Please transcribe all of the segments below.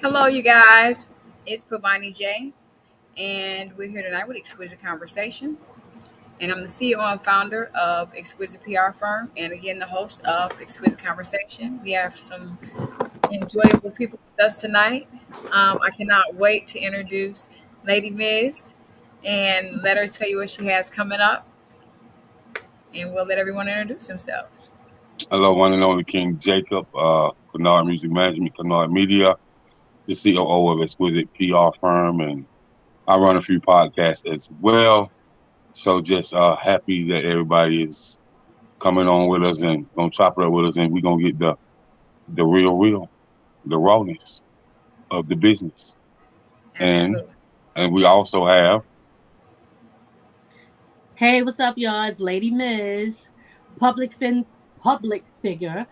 Hello, you guys. It's Pavani J, and we're here tonight with Exquisite Conversation. And I'm the CEO and founder of Exquisite PR Firm, and again, the host of Exquisite Conversation. We have some enjoyable people with us tonight. I cannot wait to introduce Lady Miz and let her tell you what she has coming up, and we'll let everyone introduce themselves. Hello, one and only King Jacob, Kennard Music Management, Kennard Media, the COO of Exquisite PR Firm, and I run a few podcasts as well. So just happy that everybody is coming on with us and gonna chop it up with us, and we're gonna get the real, the rawness of the business. And Absolutely. and we also have Hey, what's up, y'all? It's Lady Miz, public fin- public figure,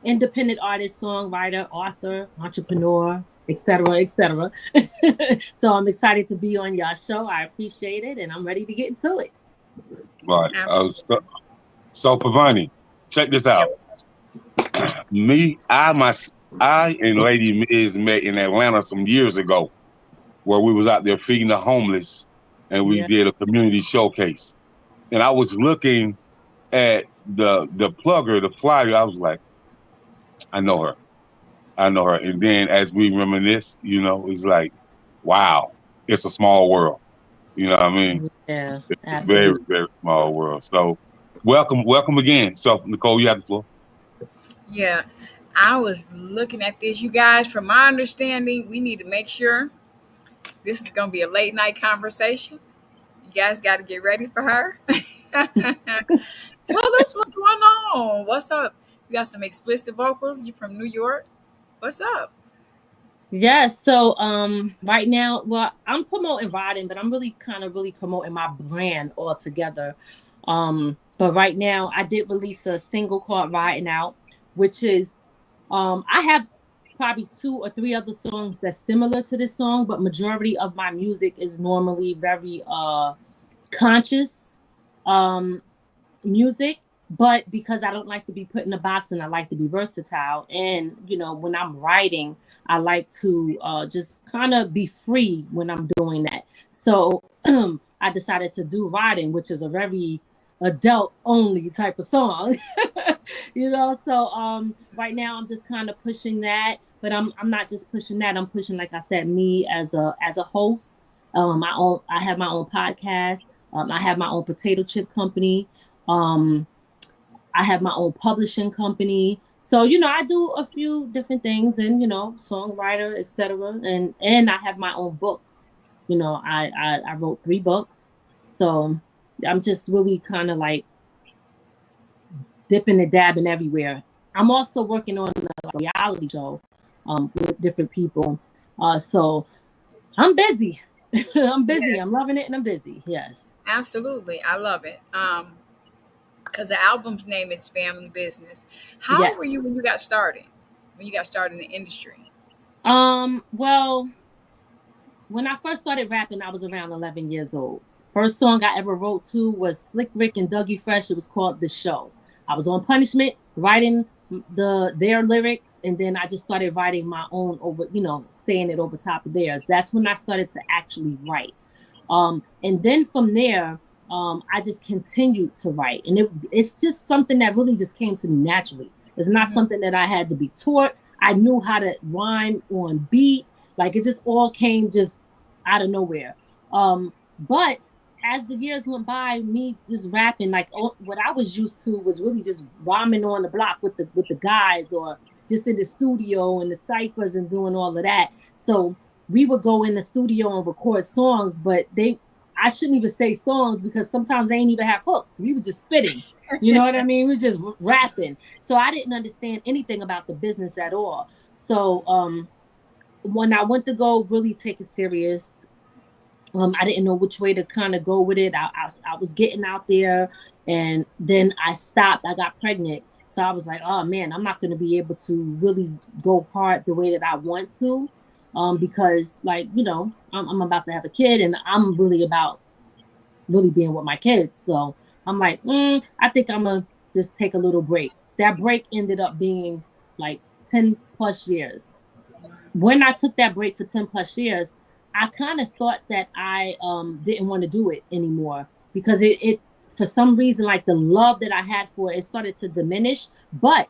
independent artist, songwriter, author, entrepreneur, etc., etc. So I'm excited to be on y'all show. I appreciate it, and I'm ready to get into it. right. Absolutely. So Pavani, check this Yeah. out. I and Lady Miz met in Atlanta some years ago, where we was out there feeding the homeless, and we Yeah. did a community showcase. And I was looking at the plugger, the flyer. I was like, I know her, I know her. And then as we reminisce, it's like, wow, it's a small world. You know what I mean? Yeah, It's a very, absolutely. very small world. So welcome again. So Nicole, you have the floor. Yeah. I was looking at this, you guys. From my understanding, we need to make sure this is going to be a late night conversation. You guys got to get ready for her. Tell us what's going on. What's up? You got some explicit vocals. You from New York. What's up? Yes. So right now, well, I'm promoting writing, but I'm really promoting my brand altogether. But right now I did release a single called Riding Out, which is I have probably two or three other songs that's similar to this song, but majority of my music is normally very conscious um music, but because I don't like to be put in a box and I like to be versatile, and when I'm writing, I like to just kind of be free when I'm doing that. So I decided to do writing, which is a very adult only type of song. So right now I'm just kind of pushing that, but I'm not just pushing that. I'm pushing, like I said, me as a host. I have my own podcast. I have my own potato chip company. um I have my own publishing company. So, I do a few different things, and, songwriter, etc. And I have my own books. I wrote 3 books. So I'm just really kind of like dipping and dabbing everywhere. I'm also working on a reality show with different people. So I'm busy. I'm busy. Yes, I'm loving it, and I'm busy. Yes. absolutely. I love it. Because the album's name is Family Business. How Yes. old were you when you got started? When you got started in the industry? Well, when I first started rapping, I was around 11 years old. First song I ever wrote to was Slick Rick and Dougie Fresh. It was called The Show. I was on punishment, writing their lyrics, and then I just started writing my own over, saying it over top of theirs. That's when I started to actually write. And then from there, I just continued to write. And it's just something that really just came to me naturally. It's not something that I had to be taught. I knew how to rhyme on beat. Like, it just all came just out of nowhere. But as the years went by, me just rapping, like, what I was used to was really just rhyming on the block with the guys, or just in the studio and the ciphers and doing all of that. So we would go in the studio and record songs, but I shouldn't even say songs, because sometimes they ain't even have hooks. We were just spitting. You know what I mean? We were just rapping. So I didn't understand anything about the business at all. So when I went to go really take it serious, I didn't know which way to kind of go with it. I was getting out there, and then I stopped. I got pregnant. So I was like, oh man, I'm not going to be able to really go hard the way that I want to, because, like, I'm about to have a kid, and I'm really about really being with my kids. So I'm like, I think I'm going to just take a little break. That break ended up being like 10 plus years. when I took that break for 10 plus years, I kind of thought that I didn't want to do it anymore because it for some reason, like the love that I had for it started to diminish. But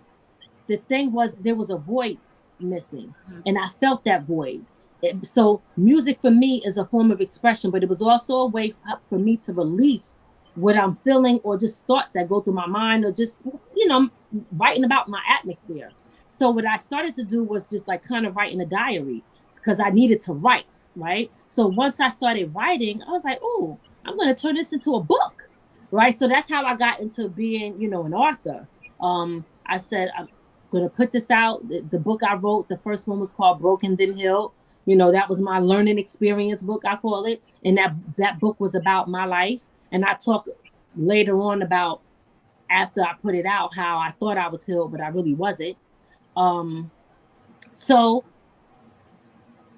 the thing was, there was a void missing, and I felt that void. So music for me is a form of expression, but it was also a way for me to release what I'm feeling or just thoughts that go through my mind or just, writing about my atmosphere. So what I started to do was just like kind of write in a diary because I needed to write, right? So once I started writing, I was like, oh, I'm going to turn this into a book, right? So that's how I got into being, an author. I said, I'm going to put this out. The book I wrote, the first one was called Broken Then Healed. That was my learning experience book, I call it. And that book was about my life. And I talk later on about after I put it out, how I thought I was healed, but I really wasn't. So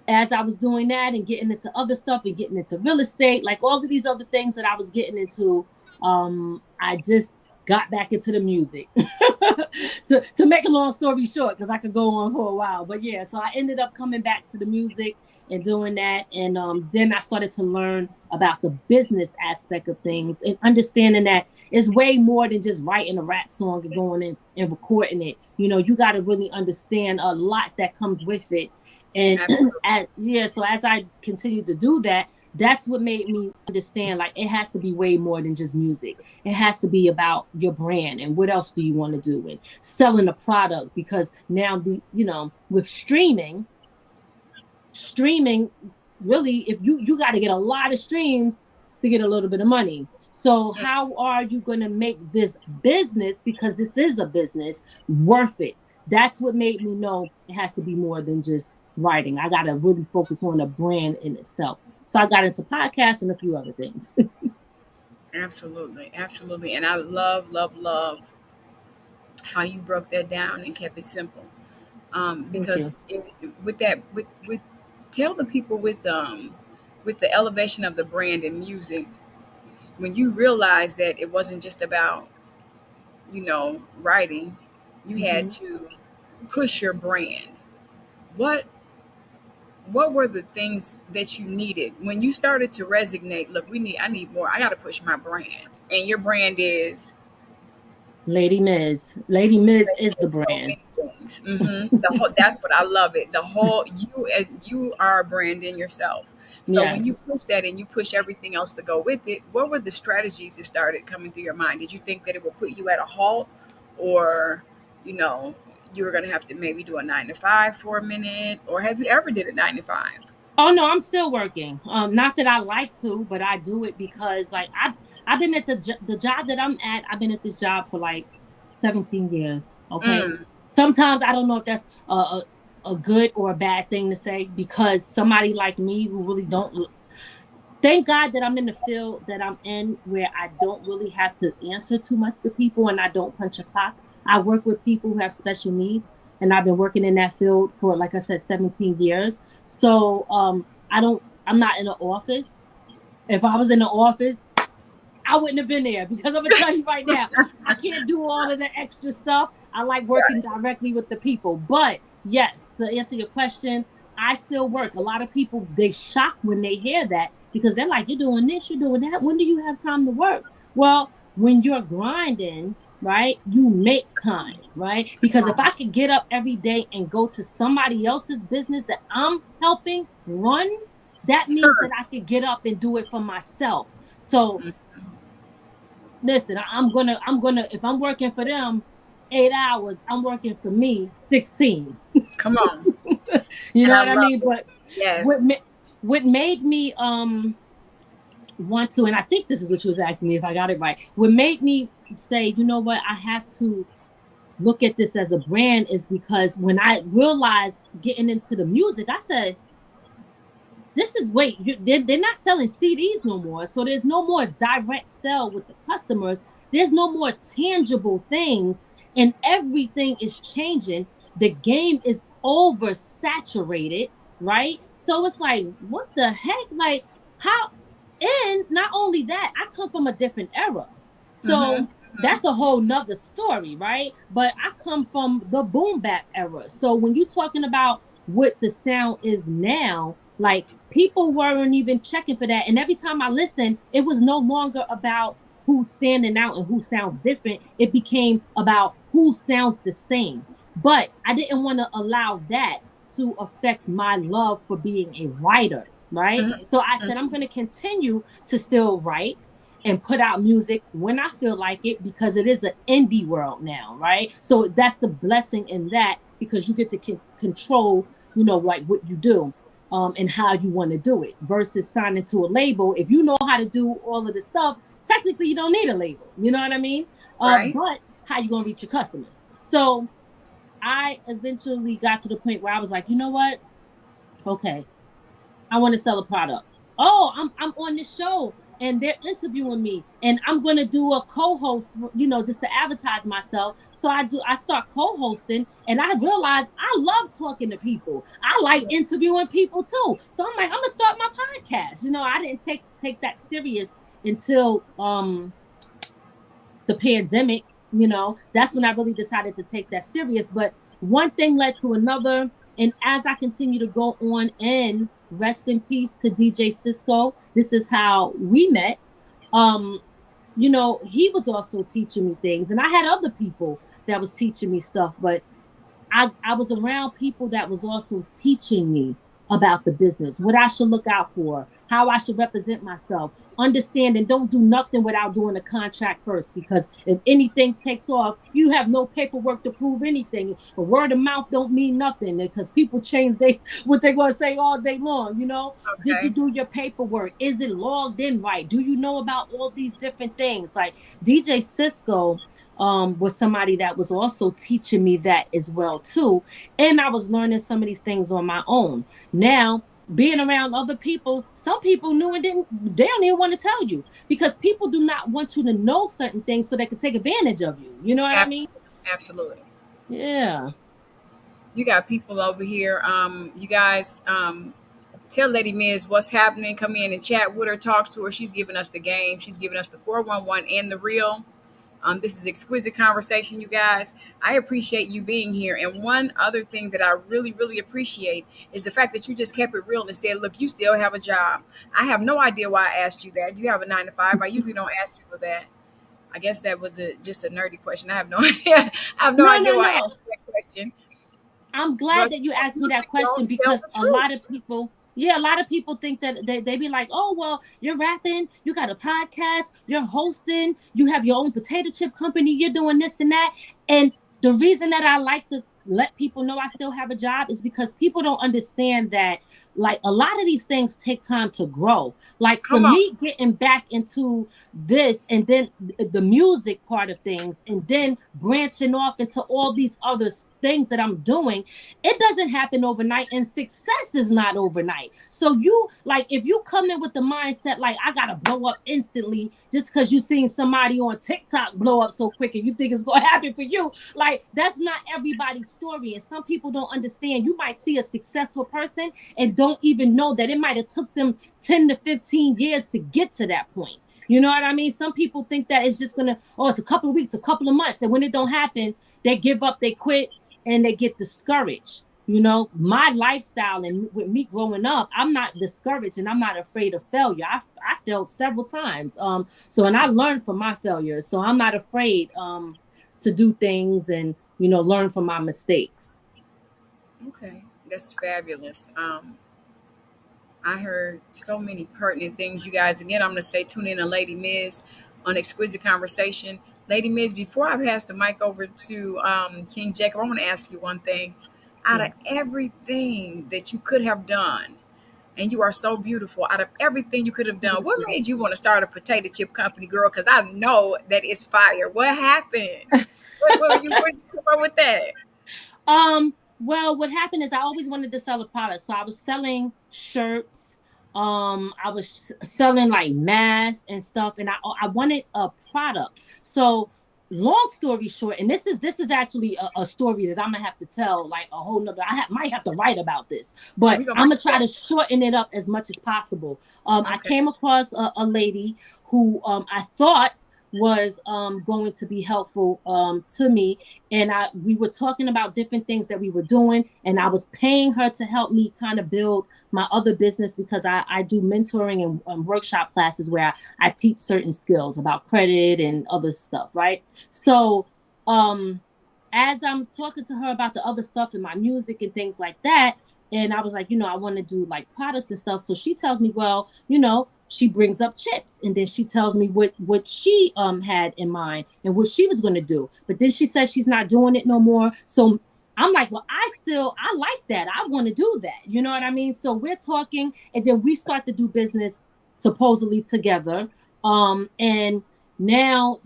as I was doing that and getting into other stuff and getting into real estate, like all of these other things that I was getting into, I just got back into the music. to make a long story short, because I could go on for a while. But yeah, so I ended up coming back to the music and doing that. And then I started to learn about the business aspect of things and understanding that it's way more than just writing a rap song and going in and recording it. You got to really understand a lot that comes with it. And so as I continued to do that, that's what made me understand, like, it has to be way more than just music. It has to be about your brand and what else do you want to do and selling a product, because now with streaming really, if you got to get a lot of streams to get a little bit of money. So how are you going to make this business, because this is a business, worth it? That's what made me know it has to be more than just writing. I got to really focus on the brand in itself. So I got into podcasts and a few other things. Absolutely. And I love how you broke that down and kept it simple. Because tell the people with the elevation of the brand in music, when you realize that it wasn't just about, writing, you had to push your brand. What were the things that you needed when you started to resonate? Look, I need more. I got to push my brand. And your brand is Ladi Miz. Ladi Miz is the brand. So that's what I love it. The whole you are a brand in yourself. So when you push that and you push everything else to go with it, what were the strategies that started coming through your mind? Did you think that it would put you at a halt, or you were going to have to maybe do a 9 to 5 for a minute, or have you ever did a 9 to 5? Oh no, I'm still working. Not that I like to, but I do it because like I've been at the job that I'm at. I've been at this job for like 17 years. Okay. Sometimes I don't know if that's a good or a bad thing to say, because somebody like me who really don't. Thank God that I'm in the field that I'm in, where I don't really have to answer too much to people and I don't punch a clock. I work with people who have special needs, and I've been working in that field for, like I said, 17 years. So I'm not in the office. If I was in the office, I wouldn't have been there, because I'm going to tell you right now, I can't do all of the extra stuff. I like working directly with the people. But yes, to answer your question, I still work. A lot of people, they shock when they hear that, because they're like, you're doing this, you're doing that. When do you have time to work? Well, when you're grinding, right, you make time, right? Because if I could get up every day and go to somebody else's business that I'm helping run, that means that I could get up and do it for myself. So listen, I'm gonna if I'm working for them 8 hours, I'm working for me 16. Come on. You know what I mean? But yes. What made me want to, and I think this is what you was asking me if I got it right, what made me say, you know what, I have to look at this as a brand, is because when I realized getting into the music, I said, this is, they're not selling CDs no more. So there's no more direct sell with the customers. There's no more tangible things, and everything is changing. The game is oversaturated, right? So it's like, what the heck? Like, how? And not only that, I come from a different era. So that's a whole nother story, right? But I come from the boom bap era. So when you're talking about what the sound is now, like people weren't even checking for that. And every time I listened, it was no longer about who's standing out and who sounds different. It became about who sounds the same. But I didn't want to allow that to affect my love for being a writer, right? Mhm. So I said, I'm going to continue to still write and put out music when I feel like it, because it is an indie world now, right? So that's the blessing in that, because you get to control, like what you do. And how you want to do it versus signing to a label. If you know how to do all of the stuff, technically you don't need a label. You know what I mean? Right. But how you going to reach your customers? So I eventually got to the point where I was like, you know what? Okay, I want to sell a product. Oh, I'm on this show and they're interviewing me, and I'm gonna do a co-host, just to advertise myself. So I start co-hosting, and I realized I love talking to people. I like interviewing people too. So I'm like, I'm gonna start my podcast. I didn't take that serious until the pandemic. That's when I really decided to take that serious. But one thing led to another, and as I continue to go on, and rest in peace to DJ Cisco, this is how we met. He was also teaching me things, and I had other people that was teaching me stuff, but I was around people that was also teaching me about the business, what I should look out for, how I should represent myself, understand, and don't do nothing without doing a contract first, because if anything takes off, you have no paperwork to prove anything. A word of mouth don't mean nothing, because people change what they're going to say all day long. Okay. Did you do your paperwork? Is it logged in right? Do you know about all these different things? Like DJ Cisco was somebody that was also teaching me that as well too, and I was learning some of these things on my own. Now, being around other people, some people knew and they don't even want to tell you, because people do not want you to know certain things so they can take advantage of you. You know what I mean? Absolutely. Yeah. You got people over here. You guys, tell Lady Miz what's happening. Come in and chat with her, talk to her. She's giving us the game. She's giving us the 411 and the real. This is Exquisite Conversation, you guys. I appreciate you being here. And one other thing that I really, really appreciate is the fact that you just kept it real and said, look, you still have a job. I have no idea why I asked you that. You have a 9 to 5. I usually don't ask people that. I guess that was just a nerdy question. I have no idea. I have no idea why I asked that question. I'm glad that you asked me that question, because a lot of people think that they be like, oh, well, you're rapping, you got a podcast, you're hosting, you have your own potato chip company, you're doing this and that. And the reason that I like to let people know I still have a job is because people don't understand that, like, a lot of these things take time to grow. Like, for me, getting back into this, and then the music part of things, and then branching off into all these other things that I'm doing, it doesn't happen overnight, and success is not overnight. So if you come in with the mindset like, I gotta blow up instantly just because you seen somebody on TikTok blow up so quick and you think it's gonna happen for you, like, that's not everybody's story. And some people don't understand. You might see a successful person and don't even know that it might have took them 10 to 15 years to get to that point. You know what I mean? Some people think that it's just it's a couple of weeks, a couple of months, and when it don't happen, they give up, they quit, and they get discouraged. My lifestyle, and with me growing up, I'm not discouraged, and I'm not afraid of failure. I failed several times. And I learned from my failures. So I'm not afraid to do things and, learn from my mistakes. Okay. That's fabulous. I heard so many pertinent things, you guys. Again, I'm going to say tune in to Lady Miz on Exquisite Conversation. Lady Miz, before I pass the mic over to King Jacob, I want to ask you one thing. Out of everything that you could have done, and you are so beautiful, out of everything you could have done, what made you want to start a potato chip company, girl? Because I know that it's fire. What happened? Where you come up with that? Well, what happened is I always wanted to sell a product. So I was selling shirts. I was selling like masks and stuff, and I wanted a product. So long story short, and this is actually a story that I'm gonna have to tell, like a whole nother. Might have to write about this, but I'm gonna try to shorten it up as much as possible. I came across a lady who I thought was going to be helpful to me, and we were talking about different things that we were doing, and I was paying her to help me kind of build my other business because I do mentoring and workshop classes where I teach certain skills about credit and other stuff, right? So as I'm talking to her about the other stuff and my music and things like that, and I was like, I want to do like products and stuff. So she tells me, well, she brings up chips, and then she tells me what she had in mind and what she was going to do. But then she says she's not doing it no more. So I'm like, well, I like that. I want to do that. You know what I mean? So we're talking, and then we start to do business supposedly together. And now,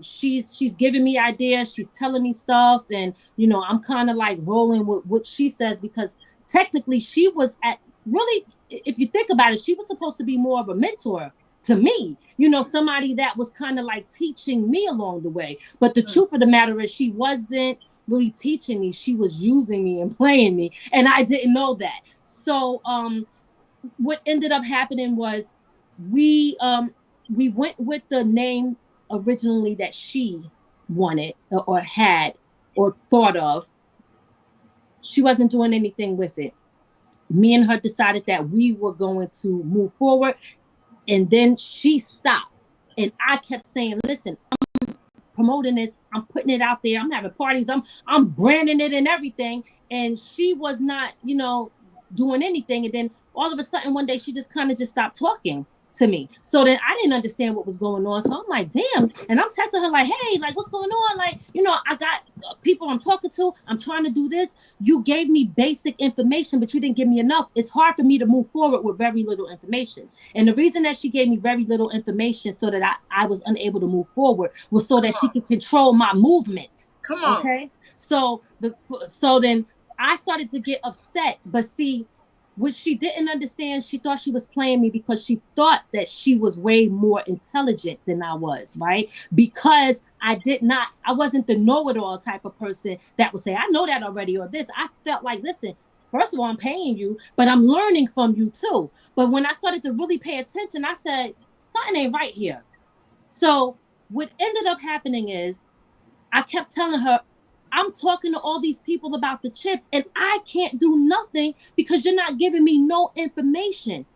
she's giving me ideas. She's telling me stuff, and I'm kind of like rolling with what she says, because technically she was really, if you think about it, she was supposed to be more of a mentor to me, somebody that was kind of like teaching me along the way. But the truth of the matter is, she wasn't really teaching me. She was using me and playing me, and I didn't know that. So what ended up happening was we went with the name originally that she wanted or had or thought of. She wasn't doing anything with it. Me and her decided that we were going to move forward, and then she stopped. And I kept saying, listen, I'm promoting this, I'm putting it out there, I'm having parties, I'm branding it and everything. And she was not, doing anything. And then all of a sudden one day she just kind of just stopped talking to me. So then I didn't understand what was going on. So I'm like, damn. And I'm texting her like, hey, like, what's going on? Like, I got people I'm talking to. I'm trying to do this. You gave me basic information, but you didn't give me enough. It's hard for me to move forward with very little information. And the reason that she gave me very little information so that I was unable to move forward was so that she could control my movement. Come on. Okay. So then I started to get upset. But see, what she didn't understand, she thought she was playing me because she thought that she was way more intelligent than I was, right? Because I wasn't the know-it-all type of person that would say, I know that already, or this. I felt like, listen, first of all, I'm paying you, but I'm learning from you too. But when I started to really pay attention, I said, something ain't right here. So what ended up happening is I kept telling her, I'm talking to all these people about the chips, and I can't do nothing because you're not giving me no information.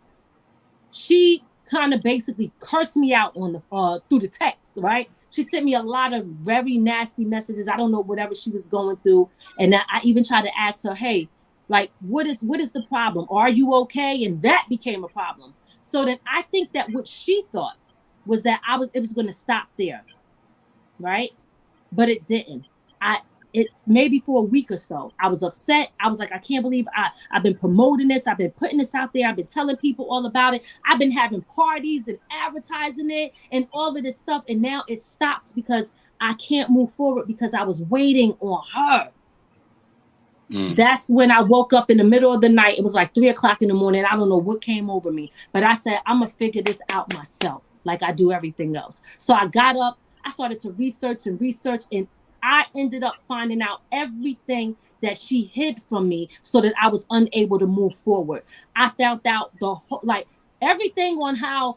She kind of basically cursed me out on the through the text, right? She sent me a lot of very nasty messages. I don't know, whatever she was going through. And I even tried to ask her, hey, like, what is the problem? Are you okay? And that became a problem. So then I think that what she thought was that it was going to stop there, right? But it didn't. It maybe for a week or so, I was upset. I was like, I can't believe I've been promoting this. I've been putting this out there. I've been telling people all about it. I've been having parties and advertising it and all of this stuff. And now it stops because I can't move forward because I was waiting on her. That's when I woke up in the middle of the night. It was like 3:00 in the morning. I don't know what came over me, but I said, I'm going to figure this out myself like I do everything else. So I got up. I started to research, and I ended up finding out everything that she hid from me so that I was unable to move forward. I found out everything on how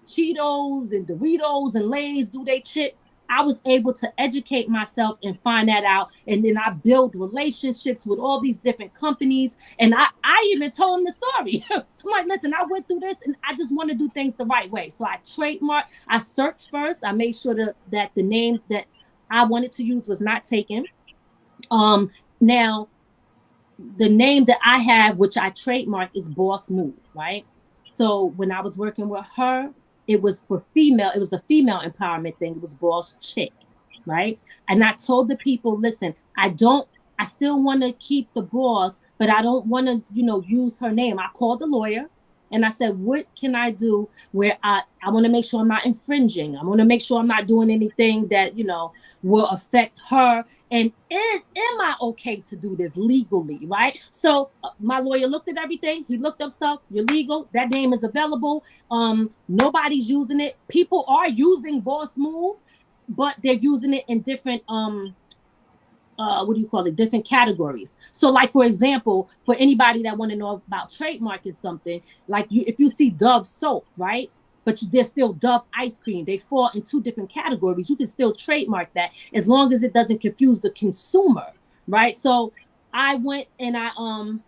Cheetos and Doritos and Lay's do their chips. I was able to educate myself and find that out. And then I built relationships with all these different companies. And I even told them the story. I'm like, listen, I went through this and I just want to do things the right way. So I trademarked, I searched first. I made sure that the name that I wanted to use was not taken. Now, the name that I have, which I trademarked, is Boss Move, right? So when I was working with her, it was for female. It was a female empowerment thing. It was Boss Chick, right? And I told the people, listen, I still want to keep the boss, but I don't want to, use her name. I called the lawyer. And I said, what can I do where I want to make sure I'm not infringing? I want to make sure I'm not doing anything that, will affect her. And am I okay to do this legally, right? So my lawyer looked at everything. He looked up stuff. You're legal. That name is available. Nobody's using it. People are using Boss Move, but they're using it in different different categories. So like, for example, for anybody that want to know about trademarking something, like if you see Dove soap, right? but they're still Dove ice cream. They fall in 2 different categories. You can still trademark that as long as it doesn't confuse the consumer, right? So I went and I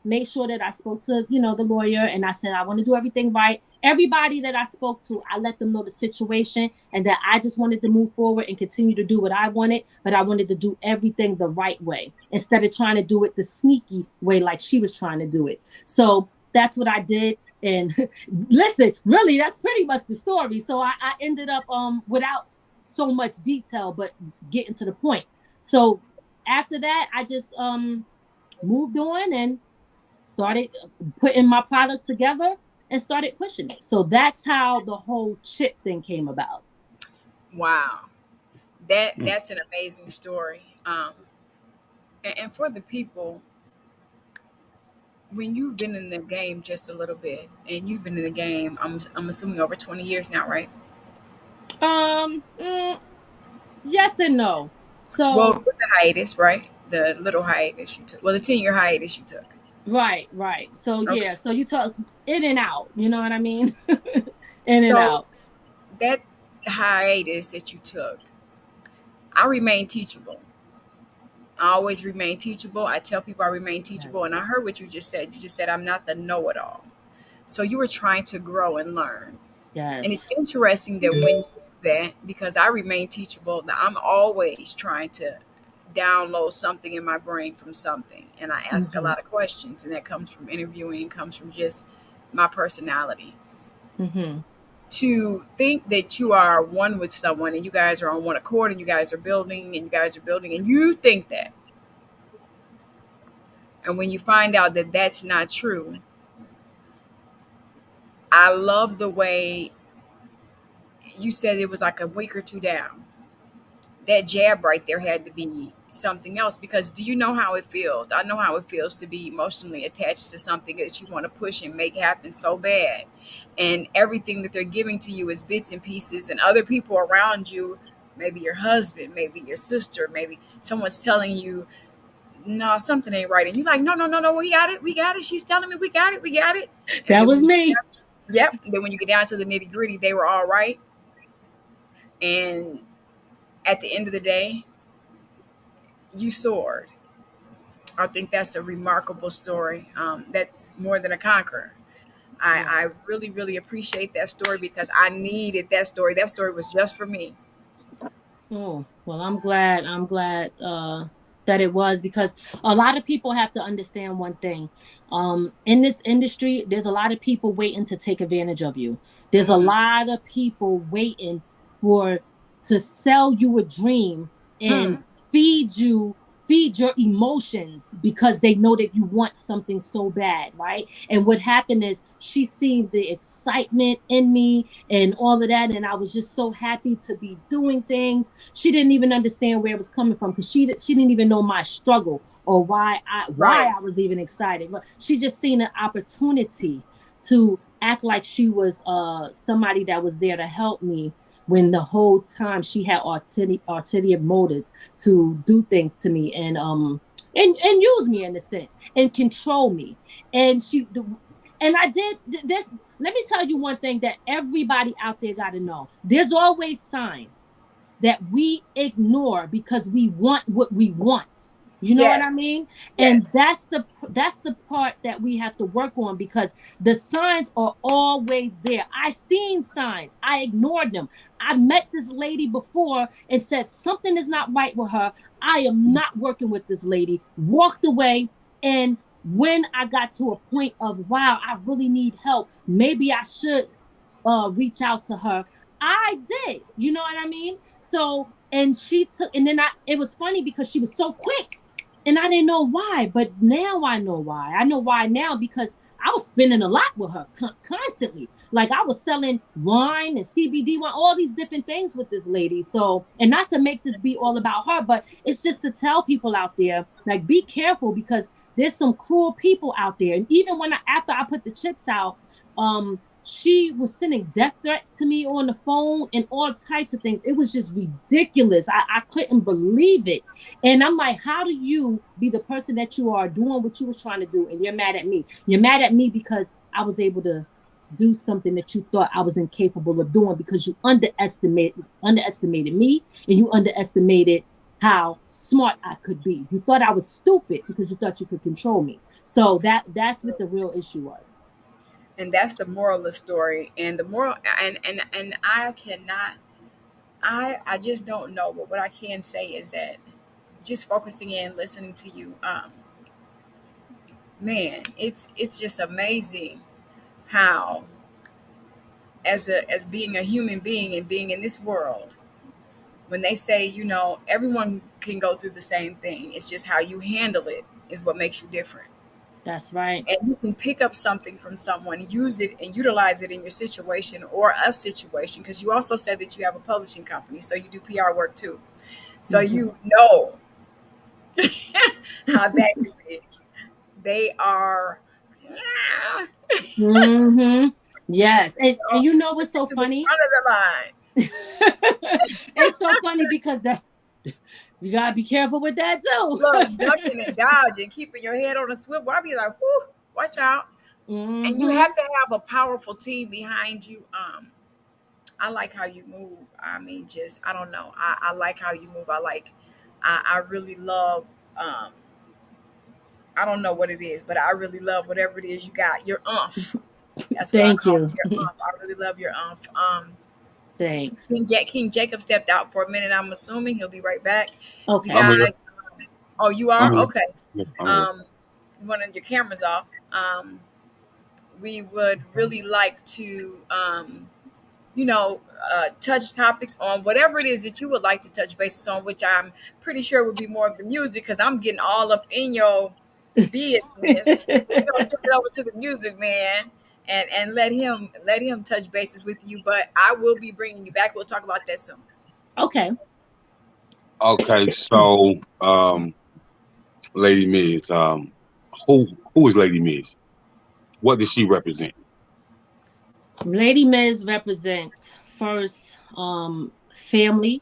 made sure that I spoke to, the lawyer, and I said, I want to do everything right. Everybody that I spoke to, I let them know the situation and that I just wanted to move forward and continue to do what I wanted, but I wanted to do everything the right way instead of trying to do it the sneaky way like she was trying to do it. So that's what I did. And listen, really, that's pretty much the story. So I ended up without so much detail, but getting to the point. So after that, I just moved on and started putting my product together and started pushing it. So that's how the whole chip thing came about. Wow. That's an amazing story. And for the people, when you've been in the game just a little bit, and you've been in the game, I'm assuming over 20 years now, right? Yes and no. So well, with the hiatus, right? The little hiatus you took. Well, the 10-year hiatus you took. Right. So Okay. yeah, so you talk in and out, you know what I mean? in and out. That hiatus that you took, I remain teachable. I always remain teachable. I tell people I remain teachable. Yes. And I heard what you just said. You just said, I'm not the know-it-all. So you were trying to grow and learn. Yes. And it's interesting that when you do that, because I remain teachable, that I'm always trying to download something in my brain from something. And I ask a lot of questions. And that comes from interviewing, comes from just my personality. To think that you are one with someone and you guys are on one accord and you guys are building and you think that. And when you find out that that's not true, I love the way you said it was like a week or 2 down. That jab right there had to be something else, because do you know how it feels? I know how it feels to be emotionally attached to something that you want to push and make happen so bad. And everything that they're giving to you is bits and pieces, and other people around you, maybe your husband, maybe your sister, maybe someone's telling you, no, something ain't right. And you're like, no, we got it. She's telling me we got it. That was me. Yep. Then when you get down to the nitty gritty, they were all right. And at the end of the day, you soared. I think that's a remarkable story. That's more than a conqueror. I really, really appreciate that story because I needed that story. That story was just for me. Oh, well, I'm glad that it was, because a lot of people have to understand one thing. In this industry, there's a lot of people waiting to take advantage of you. There's a lot of people waiting to sell you a dream and feed your emotions because they know that you want something so bad, right? And what happened is she seen the excitement in me and all of that, and I was just so happy to be doing things. She didn't even understand where it was coming from, because she didn't even know my struggle or why I was even excited. But she just seen an opportunity to act like she was somebody that was there to help me, when the whole time she had ulterior motives to do things to me and use me in a sense and control me. And I did this. Let me tell you one thing that everybody out there got to know. There's always signs that we ignore because we want what we want. You know what I mean? Yes. And that's the part that we have to work on, because the signs are always there. I seen signs. I ignored them. I met this lady before and said something is not right with her. I am not working with this lady. Walked away. And when I got to a point of, wow, I really need help, maybe I should reach out to her, I did. You know what I mean? So, and it was funny because she was so quick. And I didn't know why, but now I know why. I know why now, because I was spending a lot with her constantly. Like, I was selling wine and CBD wine, all these different things with this lady. So, and not to make this be all about her, but it's just to tell people out there, like, be careful, because there's some cruel people out there. And even after I put the chips out, she was sending death threats to me on the phone and all types of things. It was just ridiculous. I couldn't believe it. And I'm like, how do you be the person that you are doing what you was trying to do, and you're mad at me? You're mad at me because I was able to do something that you thought I was incapable of doing because you underestimated me, and you underestimated how smart I could be. You thought I was stupid because you thought you could control me. So that's what the real issue was. And that's the moral of the story. And the moral, and I cannot, I just don't know. But what I can say is that just focusing in, listening to you, man, it's just amazing how, as being a human being and being in this world, when they say, everyone can go through the same thing, it's just how you handle it is what makes you different. That's right. And you can pick up something from someone, use it and utilize it in your situation or a situation, because you also said that you have a publishing company, so you do PR work too. So you know how that can be. They are Yes. And you know what's so funny? Front of the line. It's so funny because you gotta be careful with that too. Look, ducking and dodging, keeping your head on a swivel. I'll be like, whoo, watch out. And you have to have a powerful team behind you. I like how you move. I mean, just, I don't know. I like how you move. I really love, I don't know what it is, but I really love whatever it is you got. Your umph. That's what Thank you. Your umph. I really love your umph. Thanks. King Jacob stepped out for a minute. I'm assuming he'll be right back. Okay. You guys, oh, you are? Okay. I'm One of your cameras off. We would really like to, touch topics on whatever it is that you would like to touch bases on, which I'm pretty sure would be more of the music, because I'm getting all up in your business. So we're gonna turn it over to the music man and let him touch bases with you. But I will be bringing you back. We'll talk about that soon. Okay. Okay, so Lady Miz, who is Lady Miz? What does she represent? Lady Miz represents first family,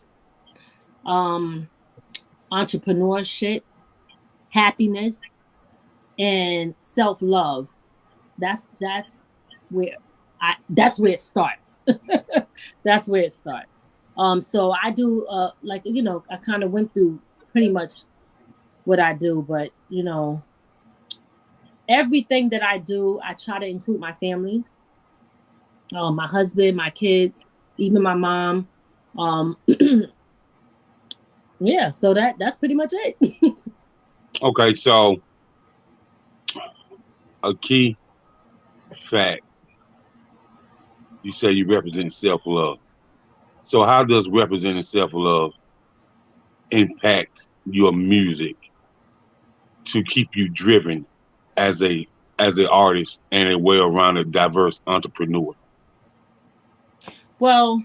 entrepreneurship, happiness, and self-love. That's where it starts. That's where it starts. So I do I kind of went through pretty much what I do, but everything that I do, I try to include my family, my husband, my kids, even my mom. Yeah, so that's pretty much it. Okay, so a key fact, you say you represent self-love. So how does representing self-love impact your music to keep you driven as an artist and a well-rounded, diverse entrepreneur? Well,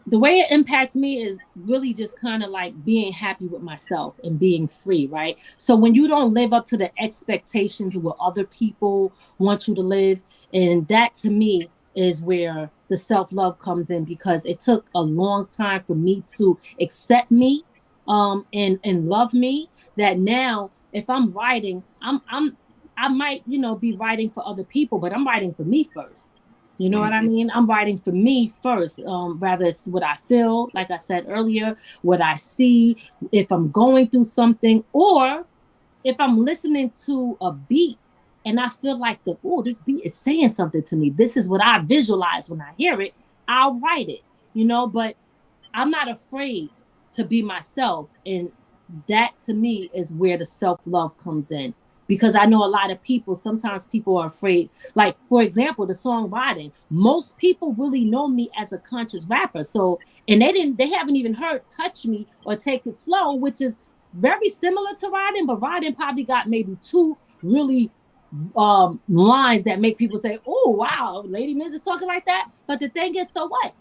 the way it impacts me is really just kind of like being happy with myself and being free, right? So when you don't live up to the expectations of what other people want you to live, and that to me is where the self-love comes in, because it took a long time for me to accept me and love me, that now if I'm writing, I might, be writing for other people, but I'm writing for me first. You know what I mean? I'm writing for me first, rather it's what I feel, like I said earlier, what I see, if I'm going through something, or if I'm listening to a beat and I feel like this beat is saying something to me. This is what I visualize when I hear it. I'll write it, but I'm not afraid to be myself. And that to me is where the self-love comes in. Because I know a lot of people, sometimes people are afraid. Like, for example, the songwriting. Most people really know me as a conscious rapper. So, and they haven't even heard Touch Me or Take It Slow, which is very similar to Riding, but Riding probably got maybe two really lines that make people say, oh, wow, Lady Miz is talking like that. But the thing is, so what?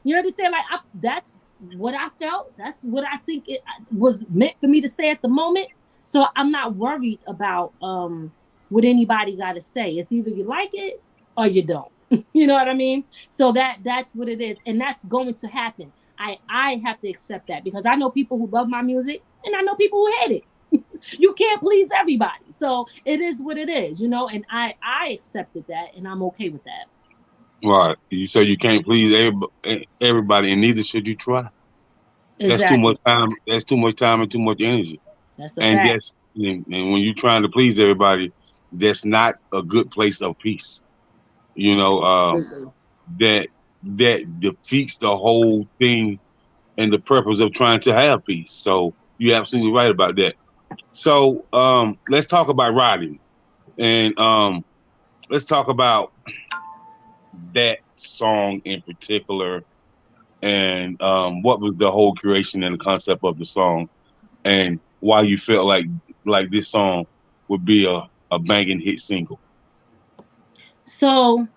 You understand? Like, that's what I felt. That's what I think it was meant for me to say at the moment. So I'm not worried about what anybody got to say. It's either you like it or you don't. You know what I mean? So that's what it is. And that's going to happen. I have to accept that, because I know people who love my music and I know people who hate it. You can't please everybody. So it is what it is, you know, and I accepted that and I'm okay with that. Right. You say you can't please everybody, and neither should you try. That's too much Exactly. time. That's too much time and too much energy. That's a And fact. that's and when you're trying to please everybody, that's not a good place of peace. You know, Absolutely. that defeats the whole thing and the purpose of trying to have peace. So you're absolutely right about that. So let's talk about writing, and let's talk about that song in particular, and what was the whole creation and the concept of the song, and why you felt like this song would be a banging hit single. So,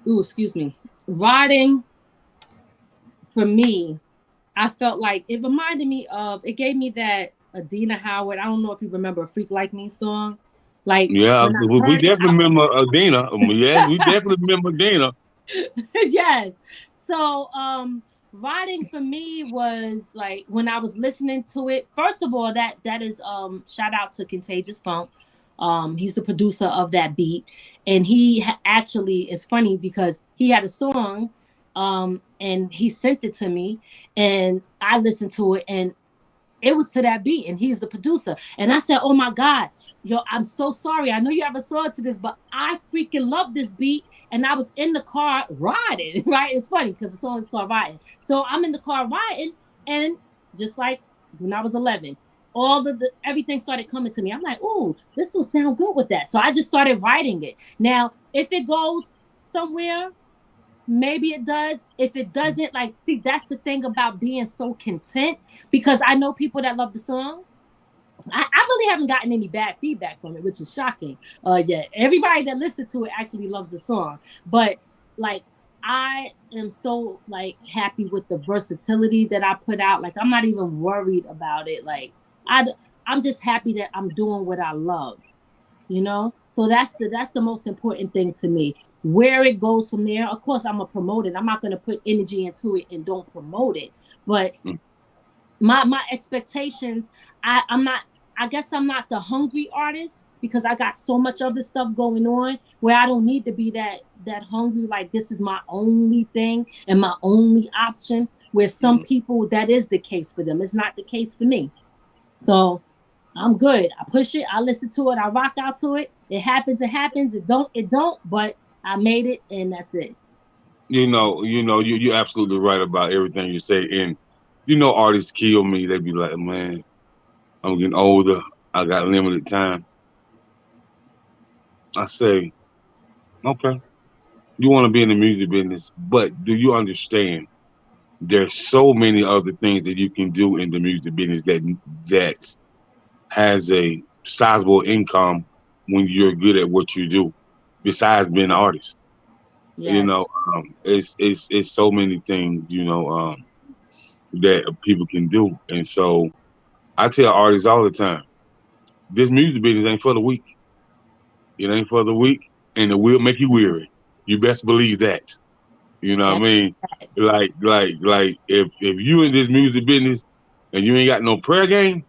excuse me. Writing for me, I felt like it reminded me of, it gave me that Adina Howard. I don't know if you remember a Freak Like Me song. Like Yeah, when I we heard it, definitely remember Adina. Yes, we definitely remember Adina. yes. So writing for me was like when I was listening to it, first of all, that is shout out to Contagious Funk. He's the producer of that beat. And he actually, it's funny because he had a song and he sent it to me and I listened to it and it was to that beat and he's the producer. And I said, oh my God, yo, I'm so sorry. I know you have a song to this, but I freaking love this beat. And I was in the car riding, right? It's funny because the song is called Riding. So I'm in the car riding and just like when I was 11, all the everything started coming to me. I'm like, oh, this will sound good with that. So I just started writing it. Now, if it goes somewhere, maybe it does. If it doesn't, like, see, that's the thing about being so content because I know people that love the song. I really haven't gotten any bad feedback from it, which is shocking. Yeah, everybody that listened to it actually loves the song. But like, I am so like happy with the versatility that I put out. Like, I'm not even worried about it. Like, I'm just happy that I'm doing what I love. You know, so that's the most important thing to me. Where it goes from there, of course, I'm gonna promote it. I'm not gonna put energy into it and don't promote it. But my expectations, I guess I'm not the hungry artist because I got so much other stuff going on where I don't need to be that hungry, like this is my only thing and my only option, where some people that is the case for them. It's not the case for me. So I'm good. I push it, I listen to it, I rock out to it. It happens, it don't, but I made it and that's it. You're absolutely right about everything you say. And artists kill me. They be like, man, I'm getting older. I got limited time. I say, okay, you want to be in the music business, but do you understand there's so many other things that you can do in the music business that has a sizable income when you're good at what you do, besides being an artist. Yes. It's so many things, that people can do. And so I tell artists all the time, this music business ain't for the weak. It ain't for the weak, and it will make you weary. You best believe that. You know what I mean? Like if you in this music business and you ain't got no prayer game,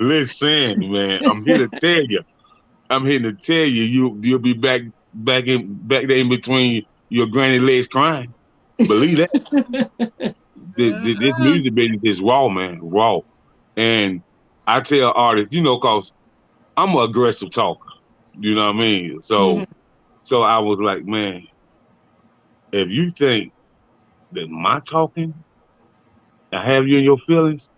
listen, man. I'm here to tell you. You'll be back there in between your granny legs crying. Believe that. This music business is raw, man, raw. And I tell artists, cause I'm an aggressive talker. You know what I mean? So I was like, man, if you think that my talking, I have you in your feelings,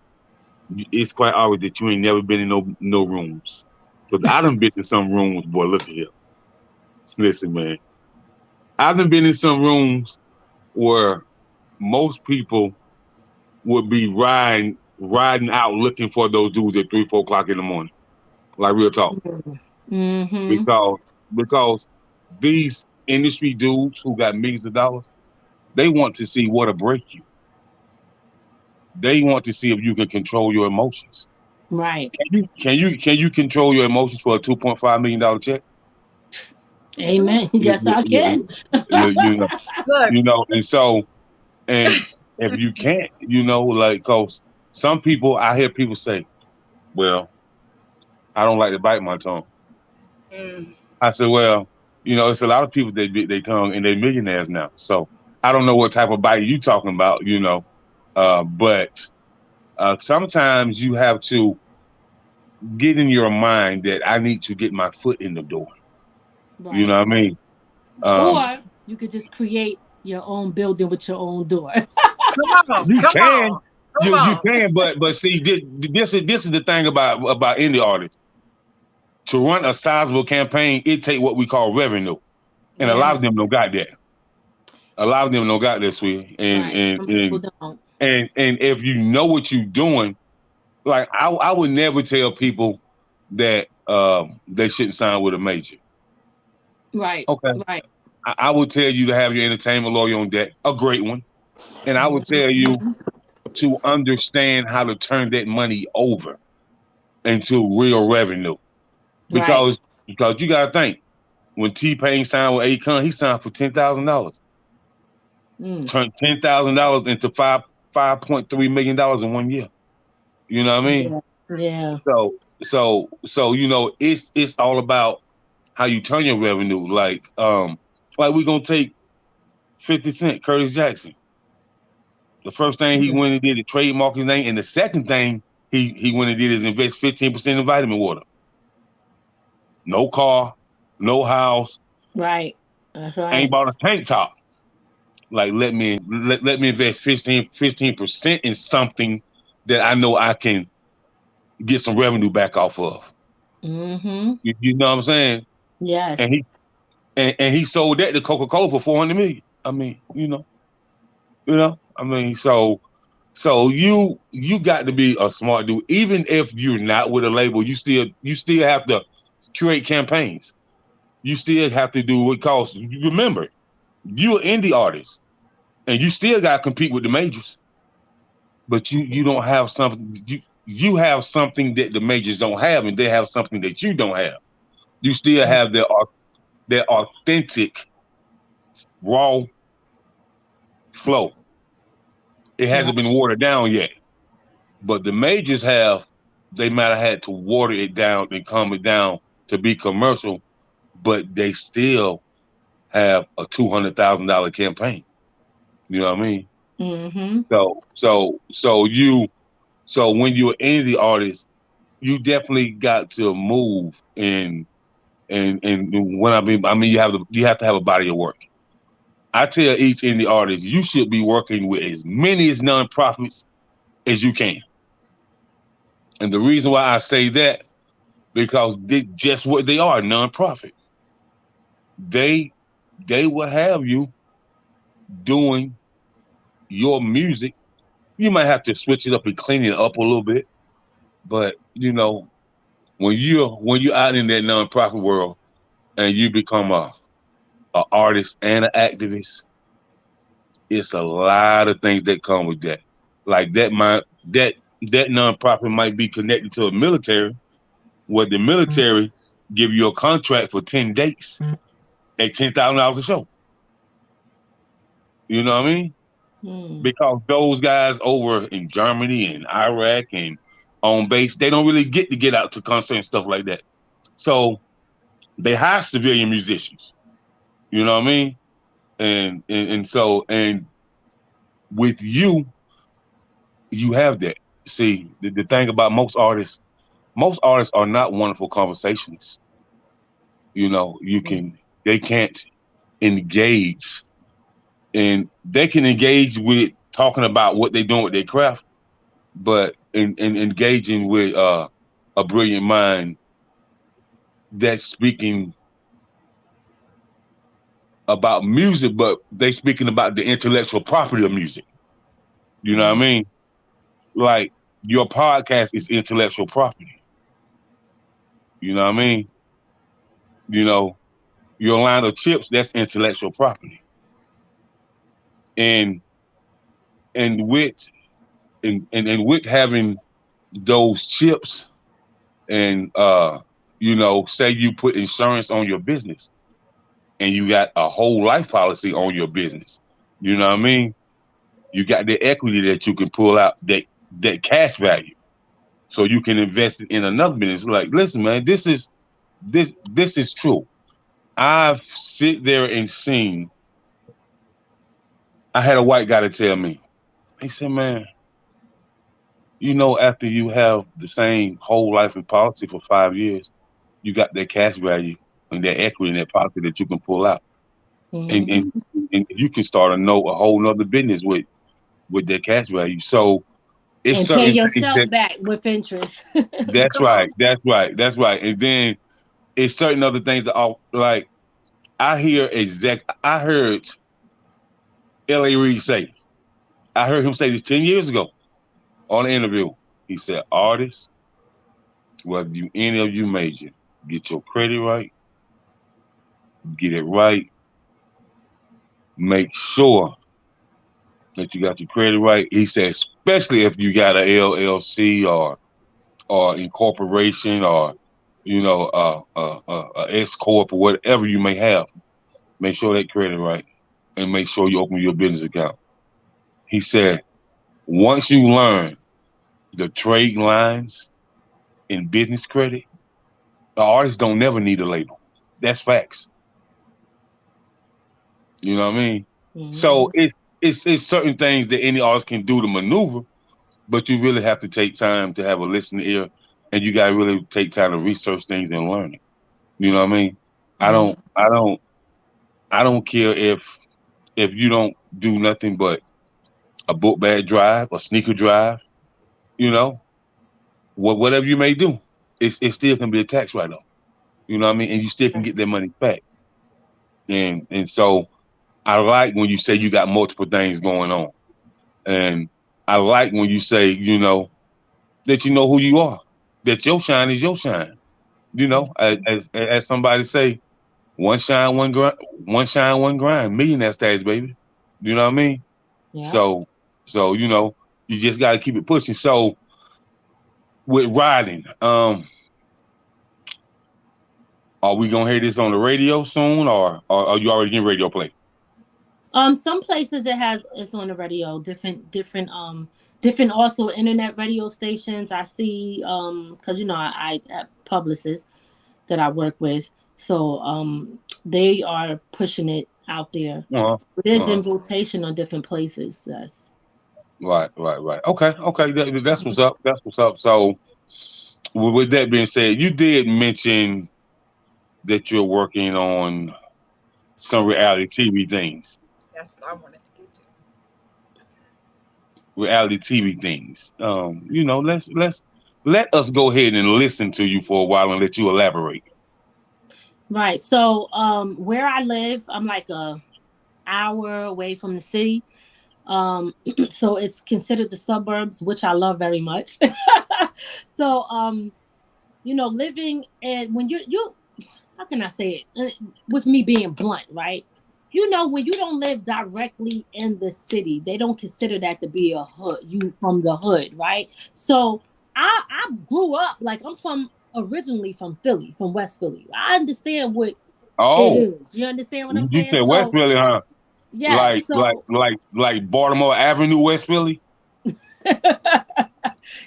it's quite obvious that you ain't never been in no rooms. Cause I done been in some rooms, boy. Look at here. Listen, man. I done been in some rooms where most people would be riding out looking for those dudes at 3, 4 o'clock in the morning. Like real talk. Because these industry dudes who got millions of dollars, they want to see what'll break you. They want to see if you can control your emotions. Right. Can you control your emotions for a $2.5 million check? Amen. Yes, I can. And so, and if you can't, cause some people, I hear people say, well, I don't like to bite my tongue. I said, well, it's a lot of people that bit their tongue and they're millionaires now. So I don't know what type of bite you talking about, but sometimes you have to get in your mind that I need to get my foot in the door. Right. You know what I mean? Or you could just create your own building with your own door. You can, but see, this is the thing about indie artists. To run a sizable campaign, it take what we call revenue, and a lot of them don't got that. A lot of them don't got that, sweet. And if you know what you're doing, like I would never tell people that they shouldn't sign with a major. Right. Okay. Right. I would tell you to have your entertainment lawyer on deck, a great one, and I would tell you to understand how to turn that money over into real revenue. Because you gotta think, when T-Pain signed with Akon, he signed for $10,000. Turned $10,000 into $5.3 million in 1 year. You know what I mean? Yeah. So it's all about how you turn your revenue. Like we're gonna take 50 Cent, Curtis Jackson. The first thing he went and did is trademark his name, and the second thing he went and did is invest 15% in vitamin water. No car, no house. Right. That's right. Ain't bought a tank top. Like let me invest 15% in something that I know I can get some revenue back off of. Mm-hmm. You know what I'm saying? Yes. And he sold that to Coca-Cola for $400 million. I mean, I mean, so you got to be a smart dude. Even if you're not with a label, you still have to curate campaigns. You still have to do what costs. Remember, you're an indie artist, and you still got to compete with the majors. But you don't have something. You have something that the majors don't have, and they have something that you don't have. You still have their authentic, raw flow. It hasn't been watered down yet, but the majors they might have had to water it down and calm it down to be commercial, but they still have a $200,000 campaign. You know what I mean? Mm-hmm. So when you're an indie artist, you definitely got to move and when I mean you have to have a body of work. I tell each indie artist, you should be working with as many as nonprofits as you can. And the reason why I say that, because they just what they are, nonprofit. They will have you doing your music. You might have to switch it up and clean it up a little bit. But when you're out in that nonprofit world and you become a artist and an activist, it's a lot of things that come with that. Like that nonprofit might be connected to a military, where the military give you a contract for 10 dates at $10,000 a show. You know what I mean? Because those guys over in Germany and Iraq and on base, they don't really get to get out to concerts and stuff like that. So they hire civilian musicians. You know what I mean? And with you have that. See, the thing about most artists are not wonderful conversationalists. They can't engage, and they can engage with talking about what they're doing with their craft, but in engaging with a brilliant mind that's speaking about music, but they speaking about the intellectual property of music. You know what I mean? Like your podcast is intellectual property. You know what I mean? Your line of chips, that's intellectual property. And with having those chips and say you put insurance on your business and you got a whole life policy on your business. You know what I mean? You got the equity that you can pull out that that cash value, so you can invest it in another business. Like, listen, man, this is true. I've sit there and seen. I had a white guy to tell me. He said, "Man, after you have the same whole life in policy for 5 years, you got that cash value and that equity in that pocket that you can pull out, and you can start a whole nother business with that cash value." So it's and pay certain things yourself back with interest. that's right, that's right. And then it's certain other things that are like I heard L.A. Reid say. I heard him say this 10 years ago on an interview. He said, "Artists, whether any of you major, get your credit right, get it right, make sure that you got your credit right." He said, especially if you got an LLC or incorporation or a S corp or whatever you may have, make sure that credit right and make sure you open your business account. He said, once you learn the trade lines in business credit, the artists don't never need a label. That's facts. You know what I mean? Mm-hmm. So it's certain things that any artist can do to maneuver, but you really have to take time to have a listening ear, and you got to really take time to research things and learn it. You know what I mean? Mm-hmm. I don't care if you don't do nothing but a book bag drive, a sneaker drive, whatever you may do, it still can be a tax write-off. You know what I mean? And you still can get that money back. And so I like when you say you got multiple things going on. And I like when you say, that you know who you are, that your shine is your shine. As somebody say, one shine, one grind, millionaire status, baby. You know what I mean? Yeah. So you just got to keep it pushing. So with riding, are we gonna hear this on the radio soon, or are you already getting radio play? Some places it's on the radio, different also internet radio stations. I see because I have Publicist that I work with, so they are pushing it out there. So it is in rotation on different places. Yes. Right. Okay. That's what's up. That's what's up. So with that being said, you did mention that you're working on some reality TV things. That's what I wanted to get to. Reality TV things. Let us go ahead and listen to you for a while and let you elaborate. Right. So where I live, I'm like an hour away from the city. So it's considered the suburbs, which I love very much. So living in when you how can I say it? With me being blunt, right? When you don't live directly in the city, they don't consider that to be a hood. You from the hood, right? So I grew up like I'm originally from Philly, from West Philly. I understand what it is. You understand what I'm saying? You said West Philly, huh? Yeah. Like Baltimore Avenue, West Philly.